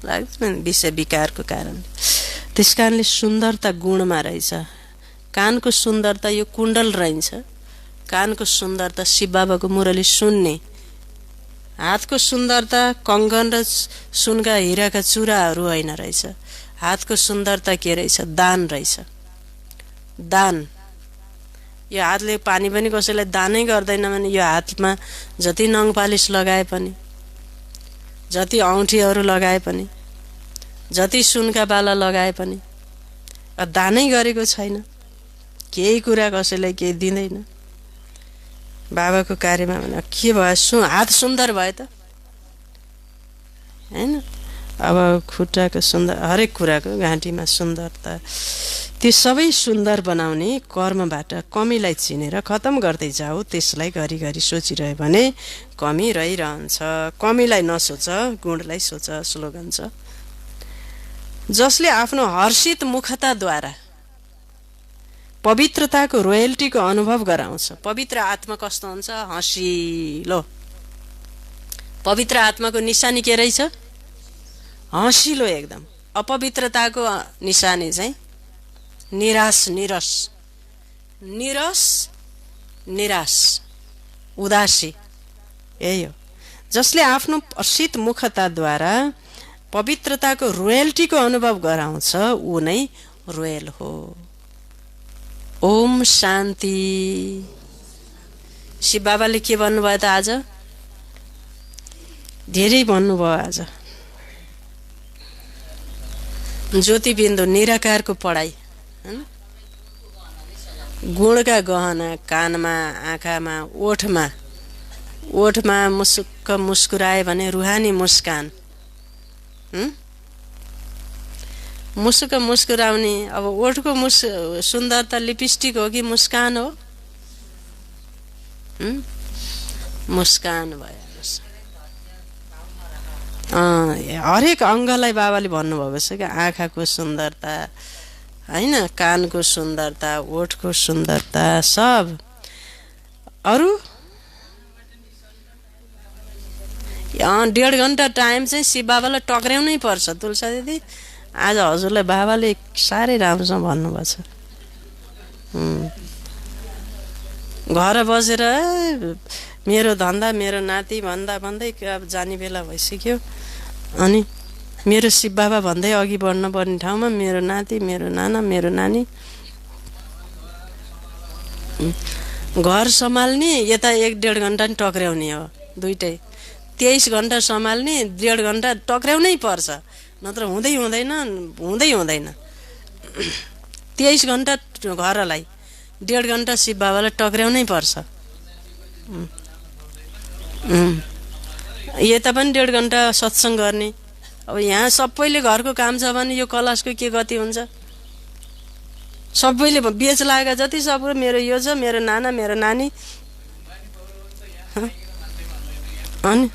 विषय विकारको कारणले। त्यस कारणले सुन्दरता गुणमा रहेछ। कानको सुन्दरता यो कुण्डल रहन्छ, कानको सुन्दरता शिव बाबाको मुरली सुन्ने, हातको सुन्दरता कङ्गन र सुनका हिराका चुराहरू होइन रहेछ। हातको सुन्दरता के रहेछ, दान रहेछ। दान, यो हातले पानी पनि कसैलाई दानै गर्दैन भने यो हातमा जति नङ पालिस लगाए पनि, जति औँठीहरू लगाए पनि, जति सुनका बाला लगाए पनि दानै गरेको छैन। केही कुरा कसैलाई केही दिँदैन। बाबाको कार्यमा भने के भयो, हात सुन्दर भयो त होइन। अब खुट्टाको सुन्दर, हरेक कुराको घाँटीमा सुन्दरता, त्यो सबै सुन्दर बनाउने कर्मबाट कमीलाई चिनेर खतम गर्दै जाऊ। त्यसलाई घरिघरि सोचिरह्यो भने कमी रहिरहन्छ। कमीलाई नसोच, गुणलाई सोच। स्लोगन छ, जसले आफ्नो हर्षित मुखताद्वारा पवित्रताको रोयल्टीको अनुभव गराउँछ। पवित्र आत्मा कस्तो हुन्छ, हँसिलो। पवित्र आत्माको निशानी के रहेछ, हँसिलो एकदम। अपवित्रताको निशानी चाहिँ निराश, निराश, उदासी, यही हो। जसले आफ्नो हर्षित मुखताद्वारा पवित्रताको रोयल्टीको अनुभव गराउँछ ऊ नै रोयल हो। ओम शान्ति। शिव बाबाले के भन्नुभयो त आज, धेरै भन्नुभयो आज। ज्योतिबिन्दु निराकारको पढाइ, गुणका गहना कानमा, आँखामा, ओठमा मुसुक्क मुस्कुराए भने रुहानी मुस्कान। मुसुक्क मुस्कुराउने, अब ओठको सुन्दरता लिपस्टिक हो कि मुस्कान हो, मुस्कान भयो। हरेक अङ्गलाई बाबाले भन्नुभएको छ क्या, आँखाको सुन्दरता होइन, कानको सुन्दरता, ओठको सुन्दरता, सब। अरू 1.5 घन्टा टाइम चाहिँ शिव बाबालाई टक्र्याउनै पर्छ। तुलसा दिदी आज हजुरलाई बाबाले साह्रै राम्रोसँग भन्नुभएको छ। घर बसेर मेरो धन्दा मेरो नाति भन्दै अब जाने बेला भइसक्यो। अनि मेरो शिव बाबा भन्दै अघि बढ्न पर्ने ठाउँमा मेरो नाति, मेरो नाना, मेरो नानी घर सम्हाल्ने यता 1.5 घन्टा नि टक्र्याउने हो दुइटै। 23 घन्टा सम्हाल्ने 1.5 घन्टा टक्र्याउनै पर्छ, नत्र हुँदै हुँदैन। 23 घन्टा घरलाई 1.5 घन्टा शिव बाबालाई टक्र्याउनै पर्छ। यता पनि 1.5 घन्टा सत्सङ्ग गर्ने। अब यहाँ सबैले घरको काम छ भने यो कलशको के गति हुन्छ? सबैले बेच लागेका जति सब मेरो यो छ, मेरो नाना, मेरो नानी, अनि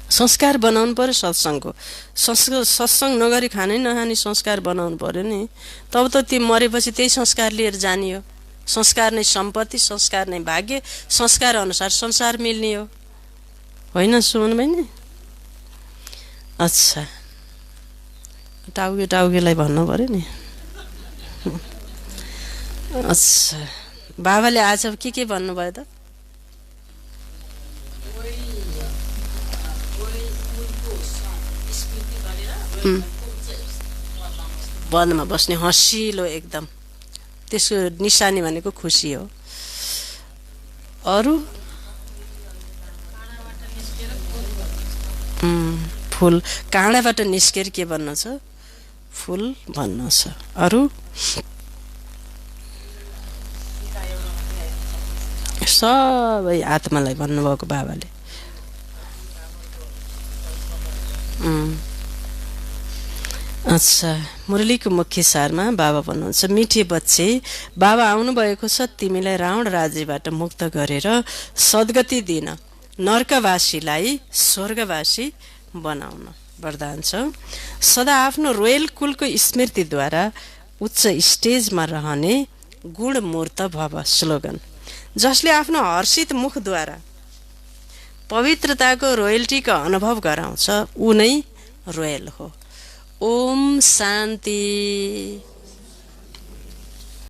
संस्कार बनाउनु पर्यो सत्सङ्गको। सत्सङ्ग नगरी खानै नखाने संस्कार बनाउनु पर्यो नि। तब त त्यो मरेपछि त्यही संस्कार लिएर जाने हो। संस्कार नै सम्पत्ति, संस्कार नै भाग्य, संस्कार अनुसार संसार मिल्ने हो, होइन सुमन बहिनी? अच्छा, टाउकेलाई भन्नु पर्यो नि। अच्छा, बाबाले आज के भन्नुभयो त? वनमा बस्ने हँसिलो एकदम, त्यसको निशानी भनेको खुसी हो। अरू फुल काँडाबाट निस्केर के भन्नु छ? फुल भन्नु छ। अरू सबै आत्मालाई भन्नुभएको बाबाले। अच्छा, मुरलीको मुख्य सारमा बाबा भन्नुहुन्छ, मिठे बच्चे, बाबा आउनुभएको छ तिमीलाई रावण राज्यबाट मुक्त गरेर सद्गति दिन, नर्कवासीलाई स्वर्गवासी बनाउन। वरदान छ, सदा आफ्नो रोयल कुलको स्मृतिद्वारा उच्च स्टेजमा रहने गुणमूर्त भव। स्लोगन, जसले आफ्नो हर्षित मुखद्वारा पवित्रताको रोयल्टीको अनुभव गराउँछ ऊ नै रोयल हो। ओम शान्ति।